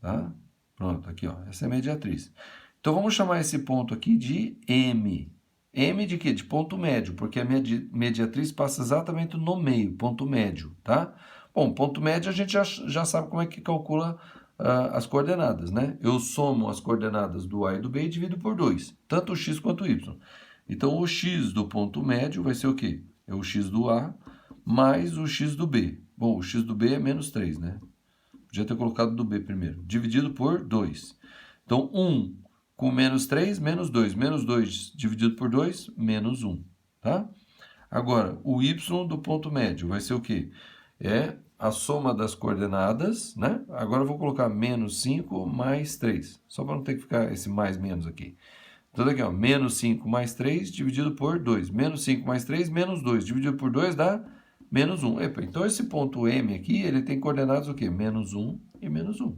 Tá? Pronto, aqui, ó. Essa é a mediatriz. Então, vamos chamar esse ponto aqui de M. M de quê? De ponto médio, porque a mediatriz passa exatamente no meio, ponto médio, tá? Bom, ponto médio a gente já sabe como é que calcula as coordenadas, né? Eu somo as coordenadas do A e do B e divido por 2, tanto o x quanto o y. Então, o x do ponto médio vai ser o quê? É o x do A mais o x do B. Bom, o x do B é menos 3, né? Podia ter colocado do B primeiro. Dividido por 2. Então, 1 com menos 3, menos 2. Menos 2 dividido por 2, menos 1. Tá? Agora, o y do ponto médio vai ser o quê? É a soma das coordenadas, né? Agora eu vou colocar menos 5 mais 3, só para não ter que ficar esse mais menos aqui. Então, daqui, ó, menos 5 mais 3 dividido por 2. Menos 5 mais 3, menos 2. Dividido por 2 dá menos 1. Epa, então, esse ponto M aqui, ele tem coordenadas o quê? Menos 1 e menos 1.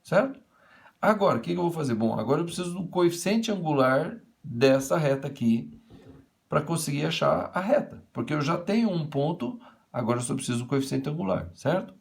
Certo? Agora, o que eu vou fazer? Bom, agora eu preciso do coeficiente angular dessa reta aqui para conseguir achar a reta. Porque eu já tenho um ponto, agora eu só preciso do coeficiente angular, certo?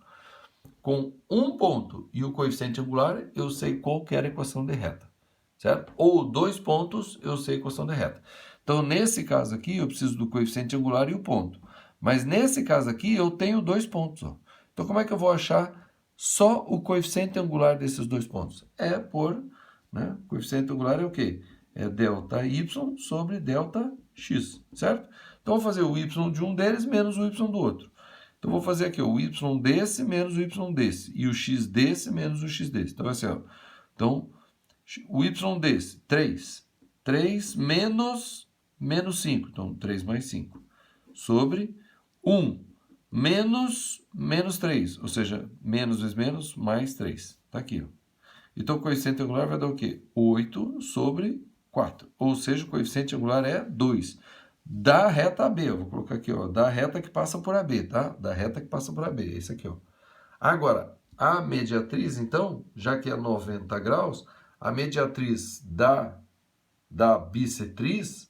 Com um ponto e o coeficiente angular, eu sei qual que era a equação de reta, certo? Ou 2 pontos, eu sei a equação de reta. Então, nesse caso aqui, eu preciso do coeficiente angular e o ponto. Mas nesse caso aqui, eu tenho 2 pontos. Ó. Então, como é que eu vou achar só o coeficiente angular desses 2 pontos? É por, né? O coeficiente angular é o quê? É delta y sobre delta x, certo? Então, eu vou fazer o y de um deles menos o y do outro. Então, eu vou fazer aqui ó, o y desse menos o y desse. E o x desse menos o x desse. Então, vai ser, ó. Então, o y desse, 3. 3 menos 5. Então, 3 mais 5. Sobre 1 menos 3. Ou seja, menos vezes menos, mais 3. Está aqui, ó. Então, o coeficiente angular vai dar o quê? 8 sobre 4. Ou seja, o coeficiente angular é 2. Da reta AB. Eu vou colocar aqui, ó. Da reta que passa por AB, tá? Da reta que passa por AB. Esse aqui, ó. Agora, a mediatriz, então, já que é 90 graus, a mediatriz da bissetriz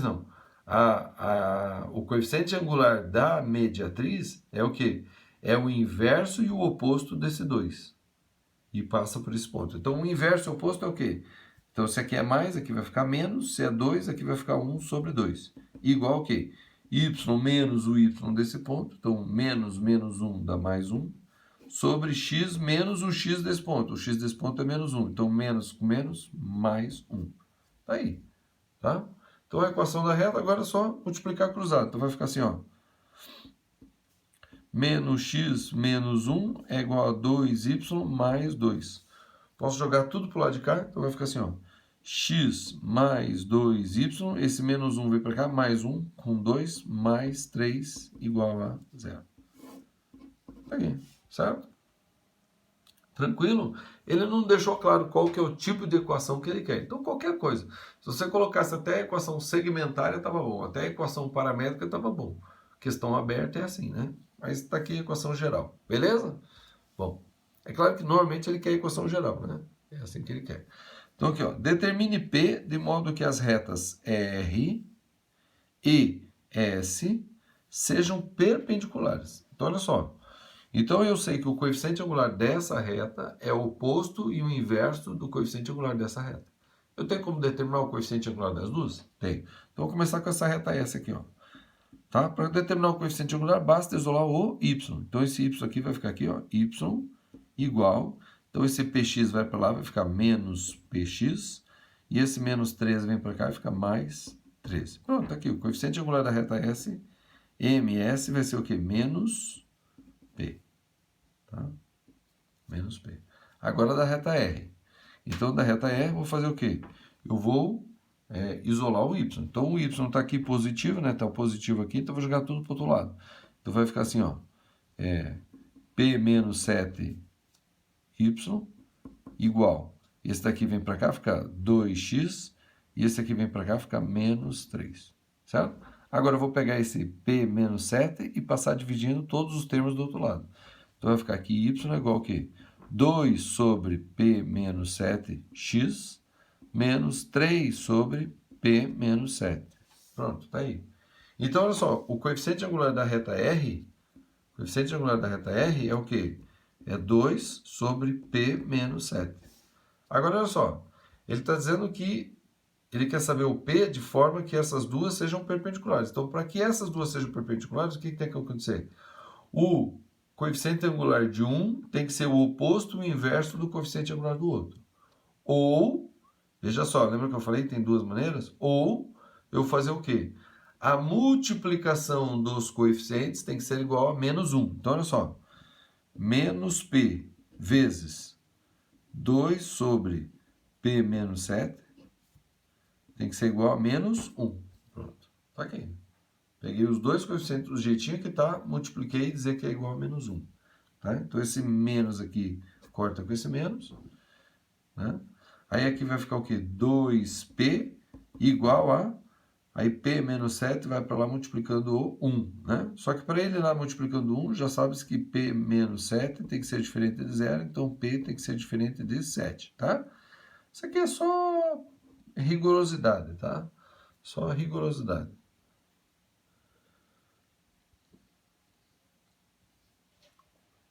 não, o coeficiente angular da mediatriz é o quê? É o inverso e o oposto desse 2. E passa por esse ponto. Então, o inverso e o oposto é o quê? Então, se aqui é mais, aqui vai ficar menos. Se é 2, aqui vai ficar 1 sobre 2. Igual o quê? Y menos o y desse ponto. Então, menos 1 dá mais 1. Sobre x menos o x desse ponto. O x desse ponto é menos 1. Então, menos com menos, mais 1. Tá aí. Tá? Então, a equação da reta agora é só multiplicar cruzado. Então, vai ficar assim, ó. Menos x menos 1 é igual a 2y mais 2. Posso jogar tudo para o lado de cá? Então, vai ficar assim, ó. X mais 2y, esse menos 1 vem para cá, mais 1 com 2, mais 3 igual a 0. Tá aqui, certo? Tranquilo? Ele não deixou claro qual que é o tipo de equação que ele quer. Então, qualquer coisa. Se você colocasse até a equação segmentária, estava bom. Até a equação paramétrica, estava bom. Questão aberta é assim, né? Mas está aqui a equação geral. Beleza? Bom, é claro que normalmente ele quer a equação geral, né? É assim que ele quer. Então, aqui, ó. Determine P de modo que as retas R e S sejam perpendiculares. Então, olha só. Então, eu sei que o coeficiente angular dessa reta é o oposto e o inverso do coeficiente angular dessa reta. Eu tenho como determinar o coeficiente angular das duas? Tenho. Então, vou começar com essa reta S aqui, ó. Tá? Para determinar o coeficiente angular, basta isolar o y. Então, esse y aqui vai ficar aqui, ó, y igual. Então, esse px vai para lá, vai ficar menos px. E esse menos 13 vem para cá, vai ficar mais 13. Pronto, tá aqui. O coeficiente angular da reta S, ms, vai ser o quê? Menos p. Tá? Menos p. Agora da reta R. Então, da reta R, vou fazer o quê? Eu vou isolar o y. Então, o y está aqui positivo, né? Está o positivo aqui, então eu vou jogar tudo para o outro lado. Então, vai ficar assim, ó. P menos 7y igual. Esse daqui vem para cá, fica 2x. E esse aqui vem para cá, fica menos 3. Certo? Agora, eu vou pegar esse P menos 7 e passar dividindo todos os termos do outro lado. Então, vai ficar aqui y é igual a quê? 2 sobre P menos 7x menos 3 sobre P menos 7. Pronto, tá aí. Então, olha só, o coeficiente angular da reta R, é o quê? É 2 sobre P menos 7. Agora, olha só, ele está dizendo que ele quer saber o P de forma que essas duas sejam perpendiculares. Então, para que essas duas sejam perpendiculares, o que tem que acontecer? O coeficiente angular de um tem que ser o oposto e o inverso do coeficiente angular do outro. Ou, veja só, lembra que eu falei que tem duas maneiras? Ou eu fazer o quê? A multiplicação dos coeficientes tem que ser igual a menos 1. Então, olha só. Menos P vezes 2 sobre P menos 7 tem que ser igual a menos 1. Pronto. Tá aqui. Peguei os dois coeficientes do jeitinho que tá, multipliquei e dizer que é igual a menos 1. Tá? Então, esse menos aqui corta com esse menos. Né? Aí aqui vai ficar o quê? 2p igual a... Aí p menos 7 vai para lá multiplicando o 1. Né? Só que para ele lá multiplicando 1, já sabes que p menos 7 tem que ser diferente de 0, então p tem que ser diferente de 7. Tá? Isso aqui é só rigorosidade, tá? Só rigorosidade.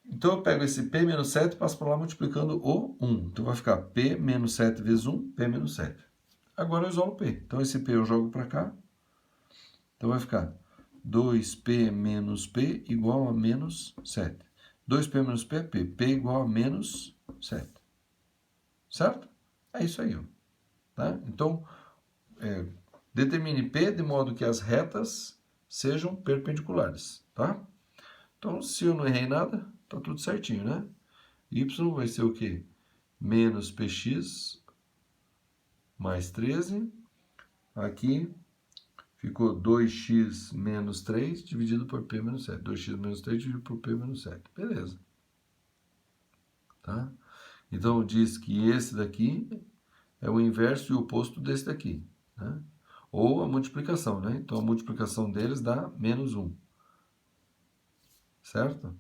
Então eu pego esse p menos 7 e passo para lá multiplicando o 1. Então vai ficar p menos 7 vezes 1, p menos 7. Agora eu isolo p. Então esse p eu jogo para cá. Então vai ficar 2p menos p igual a menos 7. 2p menos p é p. P igual a menos 7. Certo? É isso aí. Ó. Tá? Então, determine p de modo que as retas sejam perpendiculares. Tá? Então, se eu não errei nada, tá tudo certinho, né? Y vai ser o quê? Menos px mais 13. Aqui ficou 2x menos 3 dividido por p menos 7. 2x menos 3 dividido por p menos 7. Beleza. Tá? Então, diz que esse daqui é o inverso e o oposto desse daqui. Né? Ou a multiplicação, né? Então, a multiplicação deles dá menos 1. Certo?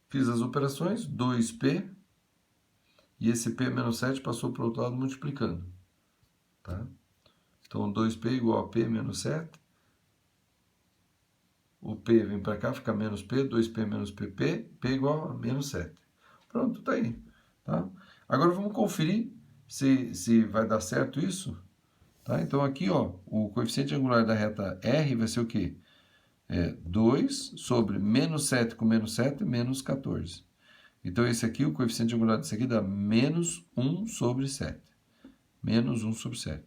Fiz as operações, 2p, e esse p menos 7 passou para o outro lado multiplicando. Tá? Então, 2p igual a p menos 7. O p vem para cá, fica menos p, 2p menos pp, p igual a menos 7. Pronto, tá aí. Tá? Agora vamos conferir se vai dar certo isso. Tá? Então, aqui, ó, o coeficiente angular da reta R vai ser o quê? 2 sobre menos 7 com menos 7, menos 14. Então, esse aqui, o coeficiente angular desse aqui dá menos 1 sobre 7. Menos 1 sobre 7.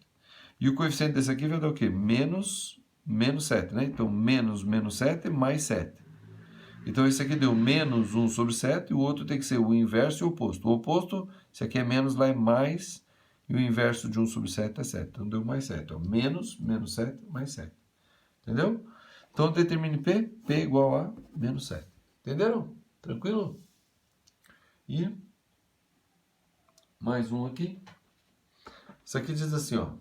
E o coeficiente desse aqui vai dar o quê? Menos 7, né? Então, menos 7 mais 7. Então, esse aqui deu menos 1 sobre 7, e o outro tem que ser o inverso e o oposto. O oposto, esse aqui é menos, lá é mais, e o inverso de 1 sobre 7 é 7. Então, deu mais 7. Ó. Menos 7 mais 7. Entendeu? Então, determine P, P igual a menos 7. Entenderam? Tranquilo? E mais um aqui. Isso aqui diz assim, ó.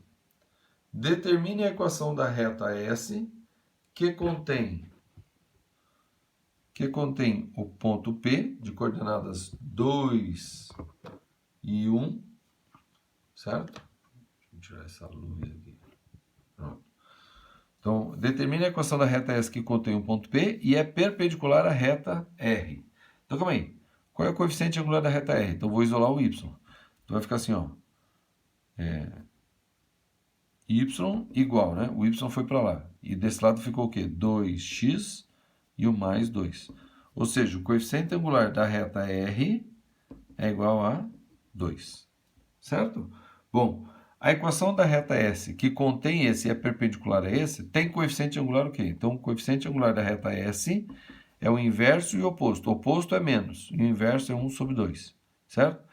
Determine a equação da reta S que contém o ponto P de coordenadas 2 e 1, certo? Deixa eu tirar essa luz aqui. Pronto. Então, determine a equação da reta S que contém o ponto P e é perpendicular à reta R. Então, calma aí. Qual é o coeficiente angular da reta R? Então, vou isolar o Y. Então, vai ficar assim, ó. Y igual, né? O Y foi para lá. E desse lado ficou o quê? 2x e o mais 2. Ou seja, o coeficiente angular da reta R é igual a 2. Certo? Bom, a equação da reta S, que contém esse e é perpendicular a esse, tem coeficiente angular o quê? Então, o coeficiente angular da reta S é o inverso e o oposto. O oposto é menos, e o inverso é 1 sobre 2. Certo?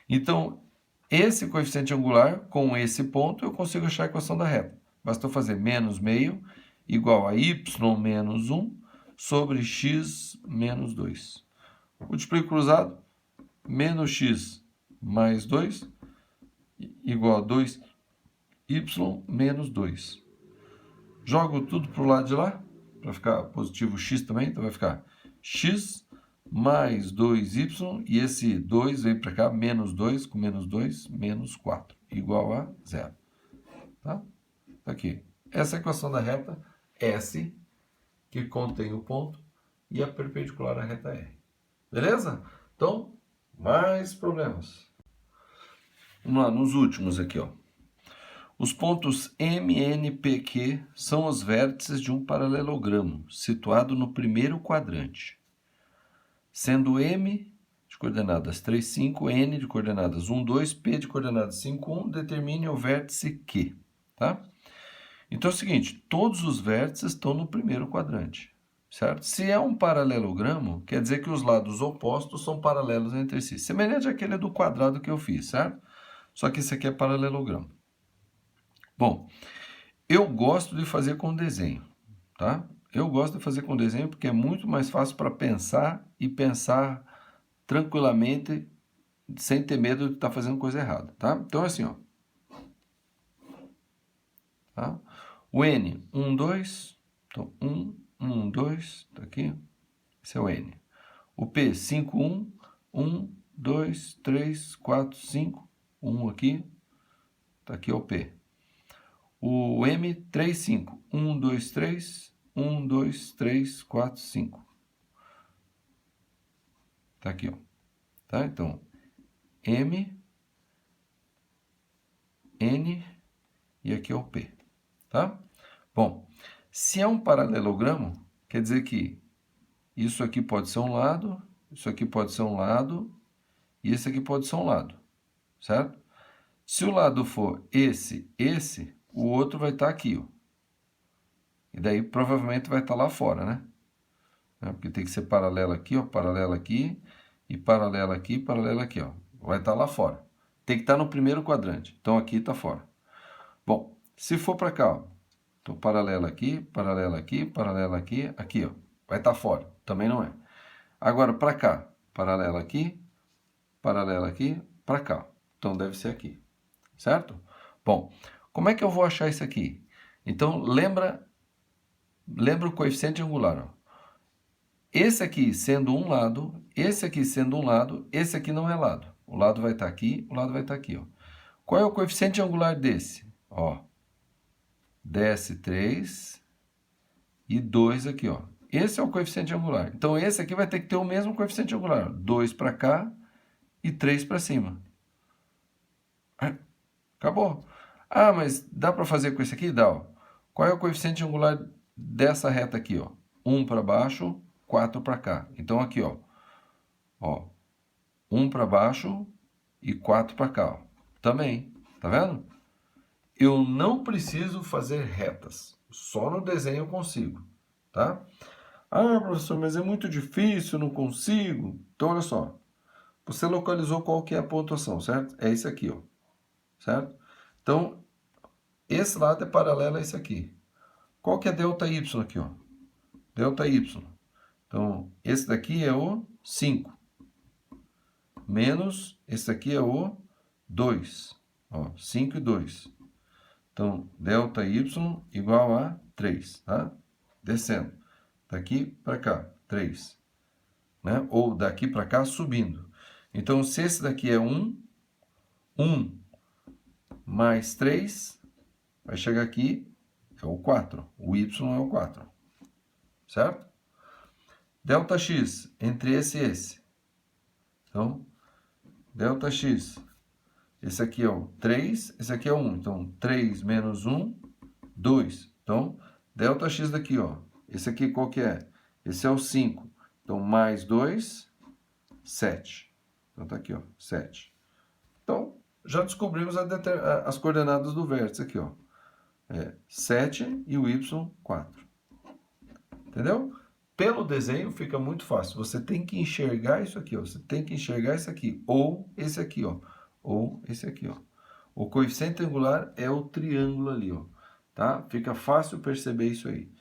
Então, esse coeficiente angular, com esse ponto, eu consigo achar a equação da reta. Basta eu fazer menos meio igual a y menos 1 sobre x menos 2. Multiplico cruzado, menos x mais 2 igual a 2y menos 2. Jogo tudo para o lado de lá, para ficar positivo x também, então vai ficar x mais 2y, e esse 2 vem para cá, menos 2, com menos 2, menos 4, igual a 0. Tá? Tá aqui. Essa é a equação da reta S, que contém o ponto e é perpendicular à reta R. Beleza? Então, mais problemas. Vamos lá, nos últimos aqui, ó. Os pontos M, N, P, Q são os vértices de um paralelogramo, situado no primeiro quadrante. Sendo M de coordenadas 3, 5, N de coordenadas 1, 2, P de coordenadas 5, 1, determine o vértice Q. Tá? Então é o seguinte, todos os vértices estão no primeiro quadrante. Certo? Se é um paralelogramo, quer dizer que os lados opostos são paralelos entre si. Semelhante àquele do quadrado que eu fiz, certo? Só que esse aqui é paralelogramo. Bom, Eu gosto de fazer com desenho, tá? Eu gosto de fazer com desenho porque é muito mais fácil para pensar e pensar tranquilamente, sem ter medo de estar fazendo coisa errada, tá? Então, assim, ó. Tá? O N, 1, 2. Então, 1, 2, tá aqui. Esse é o N. O P, 5, 1. 1, 2, 3, 4, 5. 1 aqui. Tá aqui é o P. O M, 3, 5. 1, 2, 3. 1, 2, 3, 4, 5. Tá aqui, ó. Tá? Então, M, N e aqui é o P. Tá? Bom, se é um paralelogramo, quer dizer que isso aqui pode ser um lado, isso aqui pode ser um lado, e esse aqui pode ser um lado, certo? Se o lado for esse, o outro vai estar aqui, ó. E daí provavelmente vai estar lá fora, né? Porque tem que ser paralelo aqui, ó, paralelo aqui, e paralelo aqui, paralelo aqui, ó. Vai estar lá fora. Tem que estar no primeiro quadrante. Então aqui está fora. Bom, se for para cá, ó. Então paralelo aqui, paralelo aqui, paralelo aqui, aqui, ó. Vai estar fora. Também não é. Agora para cá, paralelo aqui, para cá. Então deve ser aqui. Certo? Bom, como é que eu vou achar isso aqui? Então lembra o coeficiente angular, ó. Esse aqui sendo um lado, esse aqui sendo um lado, esse aqui não é lado. O lado vai estar aqui, o lado vai estar aqui, ó. Qual é o coeficiente angular desse? Ó, desce 3 e 2 aqui, ó. Esse é o coeficiente angular. Então, esse aqui vai ter que ter o mesmo coeficiente angular. 2 para cá e 3 para cima. Acabou. Ah, mas dá para fazer com esse aqui? Dá, ó. Qual é o coeficiente angular dessa reta aqui, ó? 1 para baixo, 4 para cá. Então, aqui, ó. Ó, 1 para baixo e 4 para cá, ó. Também, tá vendo? Eu não preciso fazer retas. Só no desenho eu consigo, tá? Ah, professor, mas é muito difícil, não consigo. Então, olha só. Você localizou qual que é a pontuação, certo? É esse aqui, ó. Certo? Então, esse lado é paralelo a esse aqui. Qual que é delta y aqui, ó? Delta y. Então, esse daqui é o 5. Menos esse aqui é o 2. Ó, 5 e 2. Então, delta y igual a 3, tá? Descendo. Daqui para cá, 3. Né? Ou daqui para cá, subindo. Então, se esse daqui é 1, 1 mais 3, vai chegar aqui, é o 4. O y é o 4. Certo? Delta x entre esse e esse. Então, delta x. Esse aqui é o 3, esse aqui é o 1. Então, 3 menos 1, 2. Então, delta x daqui, ó. Esse aqui qual que é? Esse é o 5. Então, mais 2, 7. Então, tá aqui, ó, 7. Então, já descobrimos as coordenadas do vértice aqui, ó. 7 e o y, 4. Entendeu? Pelo desenho fica muito fácil. Você tem que enxergar isso aqui, ó. Você tem que enxergar isso aqui. Ou esse aqui, ó. Ou esse aqui, ó. O coeficiente angular é o triângulo ali, ó. Tá? Fica fácil perceber isso aí.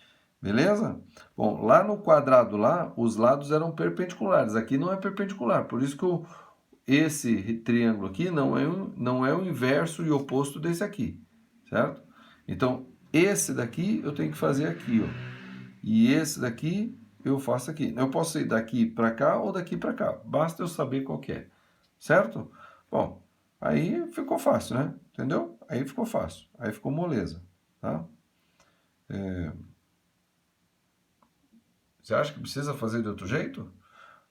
Beleza? Bom, lá no quadrado lá, os lados eram perpendiculares. Aqui não é perpendicular. Por isso que esse triângulo aqui não é o inverso e oposto desse aqui. Certo? Então, esse daqui eu tenho que fazer aqui, ó. E esse daqui eu faço aqui. Eu posso ir daqui para cá ou daqui para cá. Basta eu saber qual que é. Certo? Bom, aí ficou fácil, né? Entendeu? Aí ficou fácil. Aí ficou moleza. Tá? Você acha que precisa fazer de outro jeito?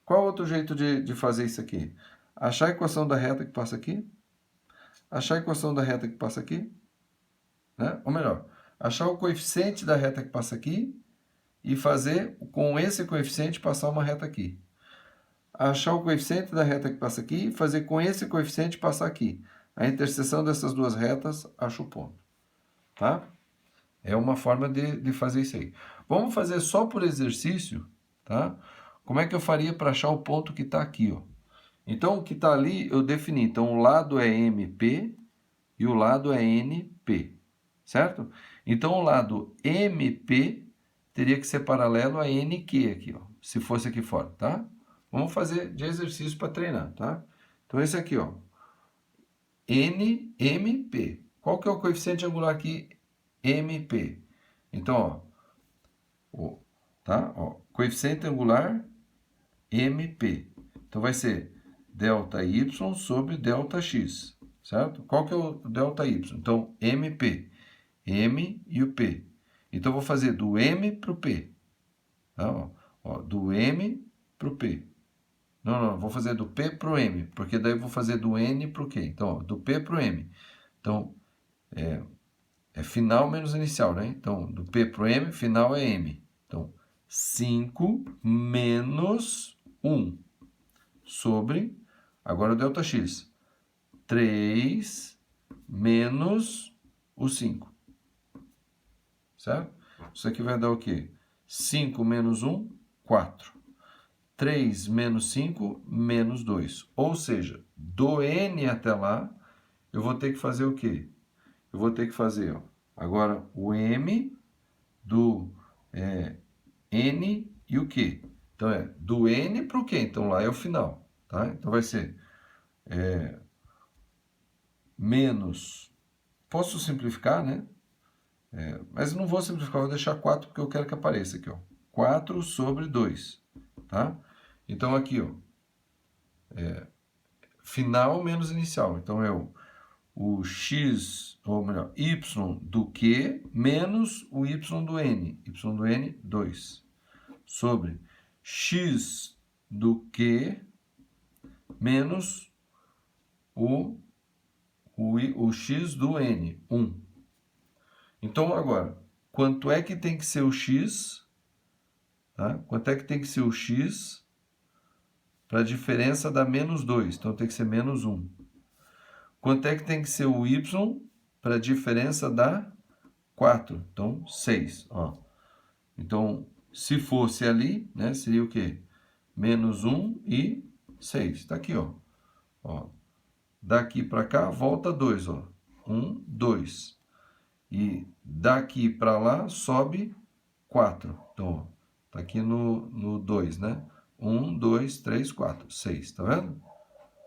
Qual outro jeito de fazer isso aqui? Achar a equação da reta que passa aqui. Achar a equação da reta que passa aqui. Né? Ou melhor, achar o coeficiente da reta que passa aqui e fazer com esse coeficiente passar uma reta aqui. Achar o coeficiente da reta que passa aqui e fazer com esse coeficiente passar aqui. A interseção dessas duas retas, acha o ponto. Tá? É uma forma de fazer isso aí. Vamos fazer só por exercício, tá? Como é que eu faria para achar o ponto que está aqui, ó? Então, o que está ali, eu defini. Então, o lado é MP e o lado é NP. certo? Então, o lado MP teria que ser paralelo a NQ aqui, ó, se fosse aqui fora, tá? Vamos fazer de exercício para treinar, tá? Então, esse aqui, ó, NMP. Qual que é o coeficiente angular aqui? MP. Então, ó, tá? Ó, coeficiente angular MP. Então, vai ser delta Y sobre delta X, certo? Qual que é o delta Y? Então, MP. M e o P. Então, eu vou fazer do M para o P. Tá? Ó, do M para o P. Não, vou fazer do P para o M, porque daí eu vou fazer do N para o Q. Então, ó, do P para o M. Então, é final menos inicial, né? Então, do P para o M, final é M. Então, 5 menos 1 sobre, agora o delta X, 3 menos o 5. Certo? Isso aqui vai dar o quê? 5 menos 1, 4. 3 menos 5, menos 2. Ou seja, do N até lá, eu vou ter que fazer o quê? Eu vou ter que fazer, ó, agora o M do N e o Q. Então, é do N para o Q. Então, lá é o final. Tá? Então, vai ser menos... Posso simplificar, né? Mas não vou simplificar, vou deixar 4 porque eu quero que apareça aqui, ó. 4 sobre 2, tá? Então, aqui, ó, final menos inicial. Então, é o x, ou melhor, y do Q menos o y do N. Y do N, 2. Sobre x do Q menos o x do N, 1. Então, agora, quanto é que tem que ser o x? Tá? Quanto é que tem que ser o x para a diferença da menos 2? Então, tem que ser menos 1. Quanto é que tem que ser o y para a diferença da 4? Então, 6. Ó. Então, se fosse ali, né, seria o quê? Menos 1 e 6. Está aqui, ó. Daqui para cá, volta 2. 1, 2. E daqui para lá, sobe 4. Então, está aqui no 2, né? 1, 2, 3, 4, 6. Tá vendo?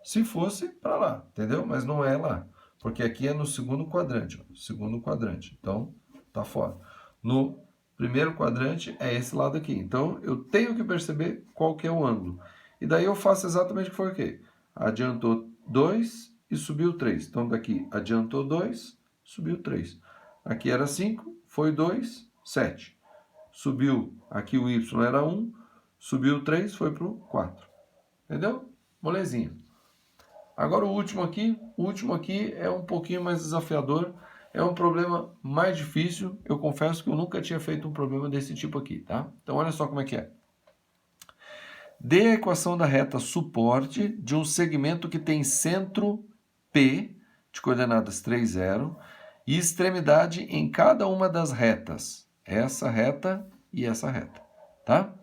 Se fosse para lá, entendeu? Mas não é lá. Porque aqui é no segundo quadrante. Ó, segundo quadrante. Então, tá fora. No primeiro quadrante é esse lado aqui. Então, eu tenho que perceber qual que é o ângulo. E daí eu faço exatamente o que foi o quê? Adiantou 2 e subiu 3. Então, daqui adiantou 2, subiu 3. Aqui era 5, foi 2, 7. Subiu, aqui o y era 1, subiu 3, foi para o 4. Entendeu? Molezinha. Agora o último aqui é um pouquinho mais desafiador, é um problema mais difícil. Eu confesso que eu nunca tinha feito um problema desse tipo aqui, tá? Então olha só como é que é. Dê a equação da reta suporte de um segmento que tem centro P, de coordenadas 3, 0, e extremidade em cada uma das retas. Essa reta e essa reta, tá?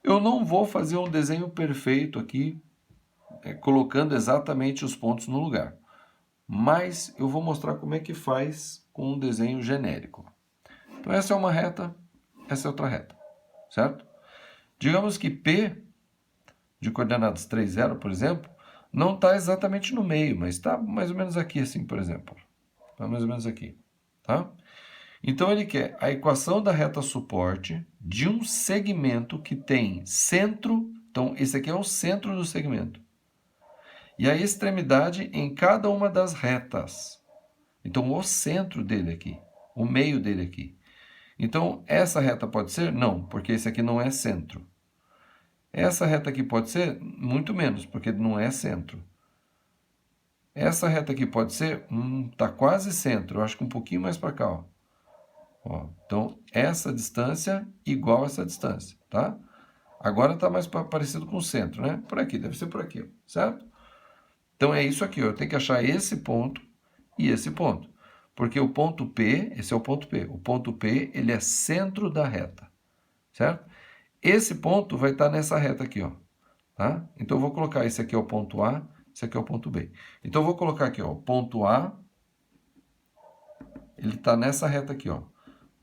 Eu não vou fazer um desenho perfeito aqui, colocando exatamente os pontos no lugar. Mas eu vou mostrar como é que faz com um desenho genérico. Então, essa é uma reta, essa é outra reta, certo? Digamos que P, de coordenadas 3, 0, por exemplo, não está exatamente no meio, mas está mais ou menos aqui, assim, por exemplo. Está mais ou menos aqui, tá? Então, ele quer a equação da reta suporte de um segmento que tem centro. Então, esse aqui é o centro do segmento. E a extremidade em cada uma das retas. Então, o centro dele aqui, o meio dele aqui. Então, essa reta pode ser? Não, porque esse aqui não é centro. Essa reta aqui pode ser? Muito menos, porque não é centro. Essa reta aqui pode ser? Tá quase centro, eu acho que um pouquinho mais para cá, ó. Então, essa distância igual a essa distância, tá? Agora está mais parecido com o centro, né? Por aqui, deve ser por aqui, certo? Então, é isso aqui, ó. Eu tenho que achar esse ponto e esse ponto. Porque o ponto P, esse é o ponto P. O ponto P, ele é centro da reta, certo? Esse ponto vai estar nessa reta aqui, ó. Tá? Então, eu vou colocar esse aqui é o ponto A, esse aqui é o ponto B. Então, eu vou colocar aqui, ó, o ponto A, ele está nessa reta aqui, ó.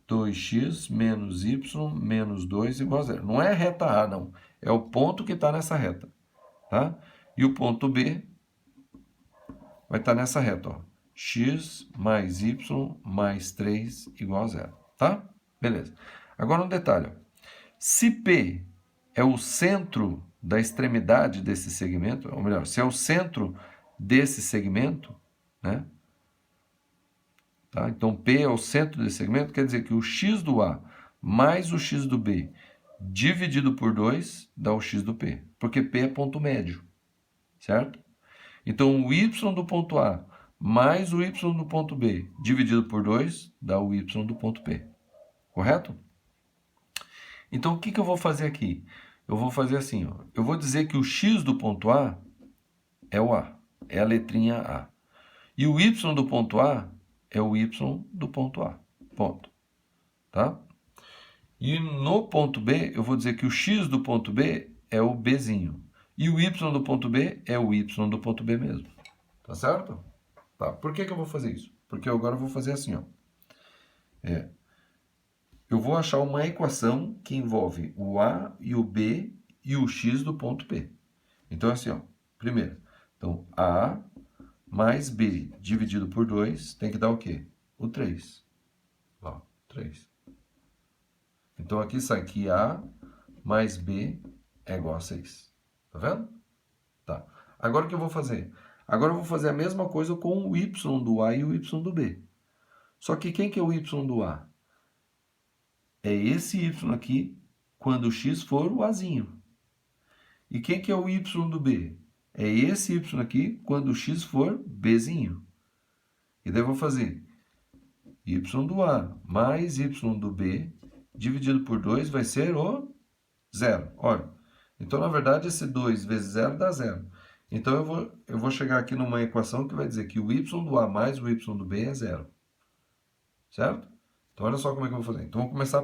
2x menos y menos 2 igual a zero. Não é a reta A, não. É o ponto que está nessa reta, tá? E o ponto B vai estar nessa reta, ó. X mais y mais 3 igual a zero, tá? Beleza. Agora um detalhe, ó. Se P é o centro da extremidade desse segmento, ou melhor, se é o centro desse segmento, né? Tá? Então, P é o centro desse segmento, quer dizer que o x do A mais o x do B dividido por 2 dá o x do P, porque P é ponto médio, certo? Então, o y do ponto A mais o y do ponto B dividido por 2 dá o y do ponto P, correto? Então, o que eu vou fazer aqui? Eu vou fazer assim, ó. Eu vou dizer que o x do ponto A é o A, é a letrinha A. E o y do ponto A é o y do ponto A, ponto. Tá? E no ponto B, eu vou dizer que o x do ponto B é o Bzinho. E o y do ponto B é o y do ponto B mesmo. Tá certo? Tá. Por que eu vou fazer isso? Porque agora eu vou fazer assim, ó. Eu vou achar uma equação que envolve o A e o B e o x do ponto P. Então, assim, ó. Primeiro, então, A mais B dividido por 2 tem que dar o quê? O 3. Ó, 3. Então, aqui sai que A mais B é igual a 6. Tá vendo? Tá. Agora o que eu vou fazer? Agora eu vou fazer a mesma coisa com o y do A e o y do B. Só que quem que é o y do A? É esse y aqui, quando o x for o Azinho. E quem que é o y do B? É esse y aqui, quando o x for Bzinho. E daí eu vou fazer y do A mais y do B dividido por 2 vai ser o zero. Olha, então, na verdade, esse 2 vezes 0 dá 0. Então, eu vou chegar aqui numa equação que vai dizer que o y do A mais o y do B é 0. Certo? Então, olha só como é que eu vou fazer. Então, vamos começar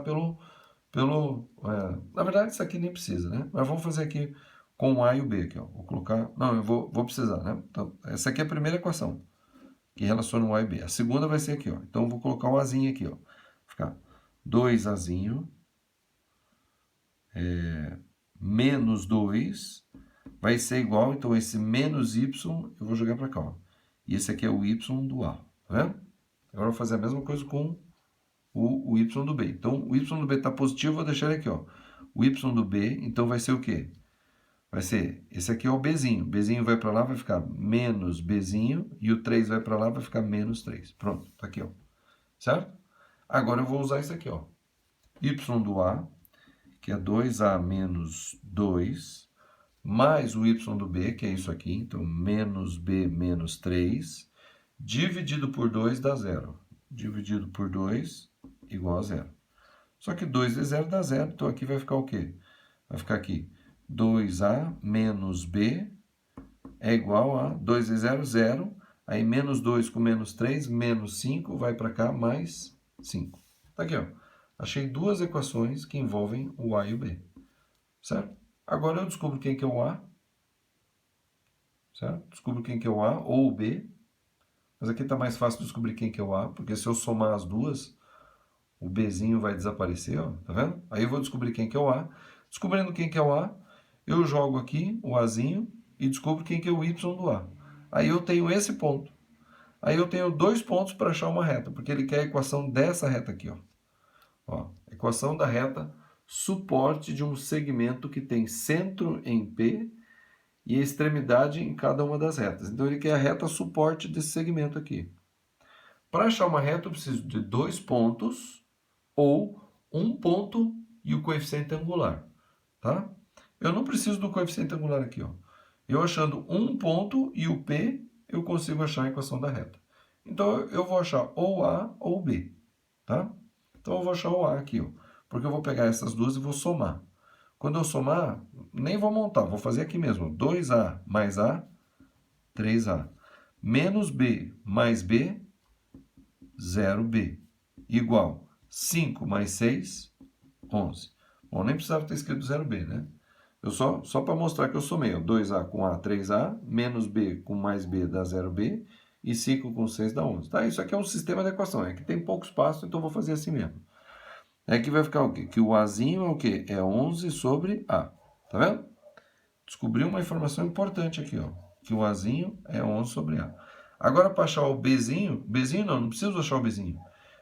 na verdade, isso aqui nem precisa, né? Mas vamos fazer aqui com o A e o B aqui, ó. Vou colocar... Não, eu vou precisar, né? Então, essa aqui é a primeira equação que relaciona o A e B. A segunda vai ser aqui, ó. Então, eu vou colocar o Azinho aqui, ó. Ficar 2Azinho menos 2 vai ser igual, então, esse menos y eu vou jogar para cá, ó. E esse aqui é o y do A, tá vendo? Agora eu vou fazer a mesma coisa com o y do B. Então, o y do B está positivo, eu vou deixar ele aqui, ó. O y do B, então, vai ser o quê? Vai ser, esse aqui é o Bzinho. Bzinho vai para lá, vai ficar menos Bzinho, e o 3 vai para lá, vai ficar menos 3. Pronto, tá aqui, ó. Certo? Agora eu vou usar isso aqui, ó. Y do A, que é 2A menos 2, mais o y do B, que é isso aqui, então, menos B menos 3, dividido por 2 dá 0. Dividido por 2 igual a 0. Só que 2 vezes 0 dá 0, então aqui vai ficar o quê? Vai ficar aqui 2A menos B é igual a 2 vezes 0, 0. Aí menos 2 com menos 3, menos 5, vai para cá, mais 5. Tá aqui, ó. Achei duas equações que envolvem o A e o B. Certo? Agora eu descubro quem que é o A. Certo? Descubro quem que é o A ou o B. Mas aqui está mais fácil descobrir quem que é o A, porque se eu somar as duas, o Bzinho vai desaparecer, ó, tá vendo? Aí eu vou descobrir quem que é o A. Descobrindo quem que é o A, eu jogo aqui o Azinho e descubro quem que é o Y do A. Aí eu tenho esse ponto. Aí eu tenho dois pontos para achar uma reta, porque ele quer a equação dessa reta aqui, ó. Ó, equação da reta suporte de um segmento que tem centro em P e extremidade em cada uma das retas. Então, ele quer a reta suporte desse segmento aqui. Para achar uma reta, eu preciso de dois pontos ou um ponto e o coeficiente angular. Tá? Eu não preciso do coeficiente angular aqui. Ó. Eu achando um ponto e o P, eu consigo achar a equação da reta. Então, eu vou achar ou A ou B. Tá? Então, eu vou achar o A aqui, ó, porque eu vou pegar essas duas e vou somar. Quando eu somar, nem vou montar, vou fazer aqui mesmo. 2A mais A, 3A. Menos B mais B, 0B. Igual 5 mais 6, 11. Bom, nem precisava ter escrito 0B, né? Eu só para mostrar que eu somei. Ó, 2A com A, 3A. Menos B com mais B dá 0B. e 5 com 6 dá 11. Tá? Isso aqui é um sistema de equação. É que tem pouco espaço, então eu vou fazer assim mesmo. Aqui vai ficar o quê? Que o Azinho é o quê? É 11 sobre A. Tá vendo? Descobri uma informação importante aqui, ó. Que o Azinho é 11 sobre A. Agora, para achar o Bzinho não preciso achar o Bzinho.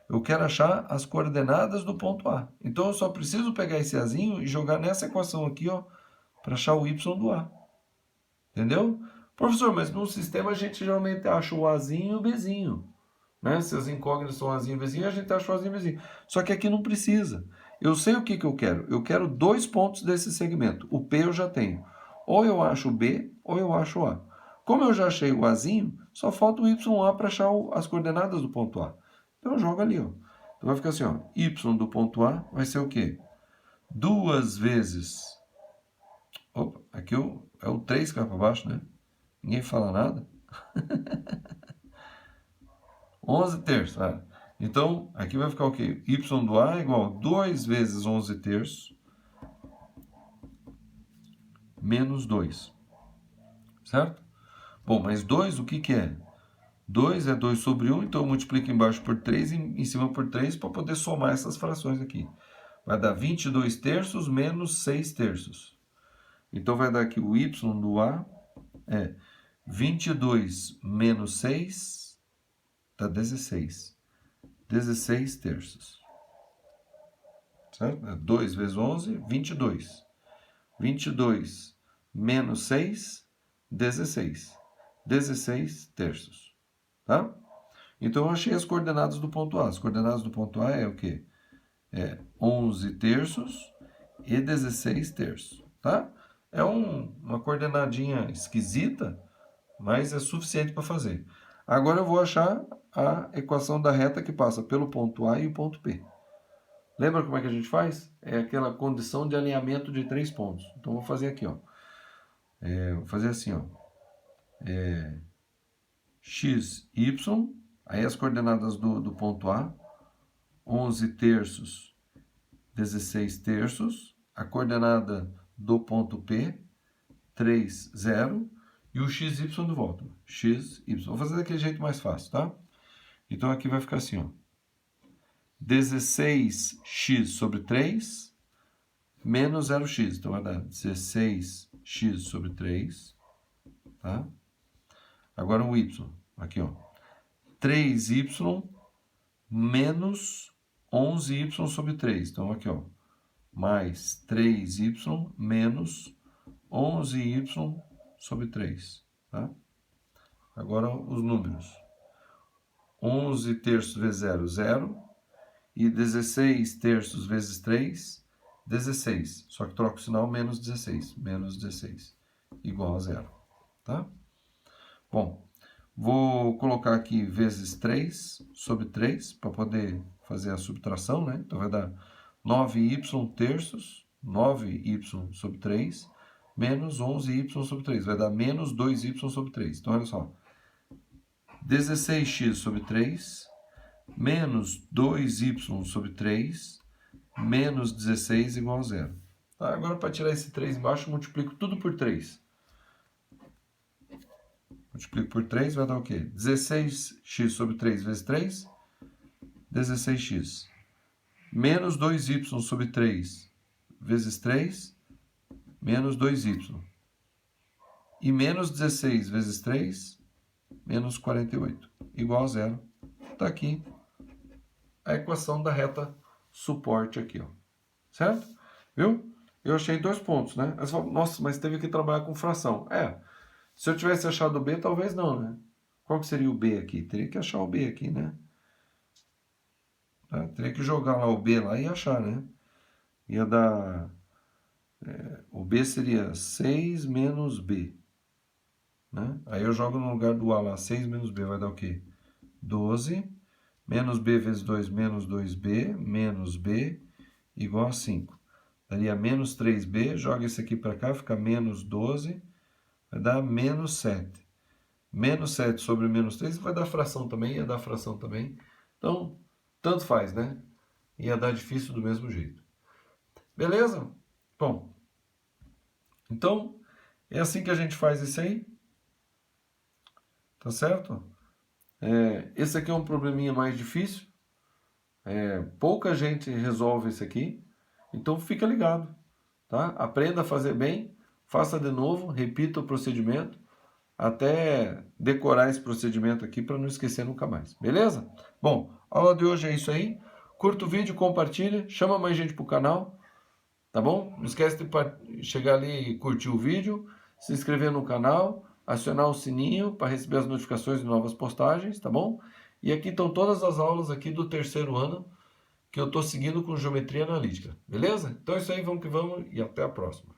Eu quero achar as coordenadas do ponto A. Então, eu só preciso pegar esse Azinho e jogar nessa equação aqui, ó, para achar o Y do A. Entendeu? Professor, mas no sistema a gente geralmente acha o Azinho e o Bzinho. Né? Se as incógnitas são Azinho e Bzinho, a gente acha o Azinho e Bzinho. Só que aqui não precisa. Eu sei o que eu quero. Eu quero 2 pontos desse segmento. O P eu já tenho. Ou eu acho o B, ou eu acho o A. Como eu já achei o Azinho, só falta o YA para achar as coordenadas do ponto A. Então eu jogo ali, ó. Então vai ficar assim, ó. Y do ponto A vai ser o quê? 2 vezes... Opa, aqui é o 3 que vai para baixo, né? Ninguém fala nada. 11 terços. Ah. Então, aqui vai ficar o quê? Y do A é igual a 2 vezes 11 terços menos 2. Certo? Bom, mas 2 o que que é? 2 é 2 sobre 1, então eu multiplico embaixo por 3 e em cima por 3 para poder somar essas frações aqui. Vai dar 22 terços menos 6 terços. Então vai dar aqui o Y do A é 22 menos 6 dá 16. 16 terços. Certo? 2 vezes 11, 22. 22 menos 6, 16. 16 terços. Tá? Então, eu achei as coordenadas do ponto A. As coordenadas do ponto A é o quê? É 11 terços e 16 terços. Tá? É uma coordenadinha esquisita, mas é suficiente para fazer. Agora eu vou achar a equação da reta que passa pelo ponto A e o ponto P. Lembra como é que a gente faz? É aquela condição de alinhamento de 3 pontos. Então, vou fazer aqui, ó. Vou fazer assim, ó. X, Y, aí as coordenadas do ponto A, 11 terços, 16 terços, a coordenada do ponto P, 3, 0, e o x, y de volta. X, y. Vou fazer daquele jeito mais fácil, tá? Então, aqui vai ficar assim, ó. 16x sobre 3 menos 0x. Então, vai dar 16x sobre 3, tá? Agora o y. Aqui, ó. 3y menos 11y sobre 3. Então, aqui, ó. Mais 3y menos 11y sobre 3. Tá? Agora os números. 11 terços vezes 0, 0. E 16 terços vezes 3, 16. Só que troca o sinal, menos 16. Menos 16. Igual a 0. Tá? Bom, vou colocar aqui vezes 3 sobre 3, para poder fazer a subtração, né? Então vai dar 9y terços, 9y sobre 3, menos 11y sobre 3. Vai dar menos 2y sobre 3. Então, olha só. 16x sobre 3, menos 2y sobre 3, menos 16 igual a 0. Tá? Agora, para tirar esse 3 embaixo, eu multiplico tudo por 3. Multiplico por 3, vai dar o quê? 16x sobre 3 vezes 3, 16x. Menos 2y sobre 3 vezes 3, menos 2y. E menos 16 vezes 3, menos 48. Igual a 0. Está aqui a equação da reta suporte aqui, ó. Certo? Viu? Eu achei 2 pontos, né? Aí você fala, nossa, mas teve que trabalhar com fração. Se eu tivesse achado o B, talvez não, né? Qual que seria o B aqui? Teria que achar o B aqui, né? Tá? Teria que jogar lá o B lá e achar, né? Ia dar... o B seria 6 menos B. Né? Aí eu jogo no lugar do A lá, 6 menos B, vai dar o quê? 12, menos B vezes 2, menos 2B, menos B, igual a 5. Daria menos 3B, joga esse aqui para cá, fica menos 12, vai dar menos 7. Menos 7 sobre menos 3 vai dar fração também, ia dar fração também. Então, tanto faz, né? Ia dar difícil do mesmo jeito. Beleza? Bom, então, é assim que a gente faz isso aí. Tá certo? Esse aqui é um probleminha mais difícil. Pouca gente resolve esse aqui. Então fica ligado, tá? Aprenda a fazer bem, faça de novo, repita o procedimento, até decorar esse procedimento aqui para não esquecer nunca mais. Beleza? Bom, a aula de hoje é isso aí. Curta o vídeo, compartilha, chama mais gente pro canal, tá bom? Não esquece de chegar ali e curtir o vídeo, se inscrever no canal, acionar o sininho para receber as notificações de novas postagens, tá bom? E aqui estão todas as aulas aqui do terceiro ano que eu estou seguindo com geometria analítica, beleza? Então é isso aí, vamos que vamos e até a próxima.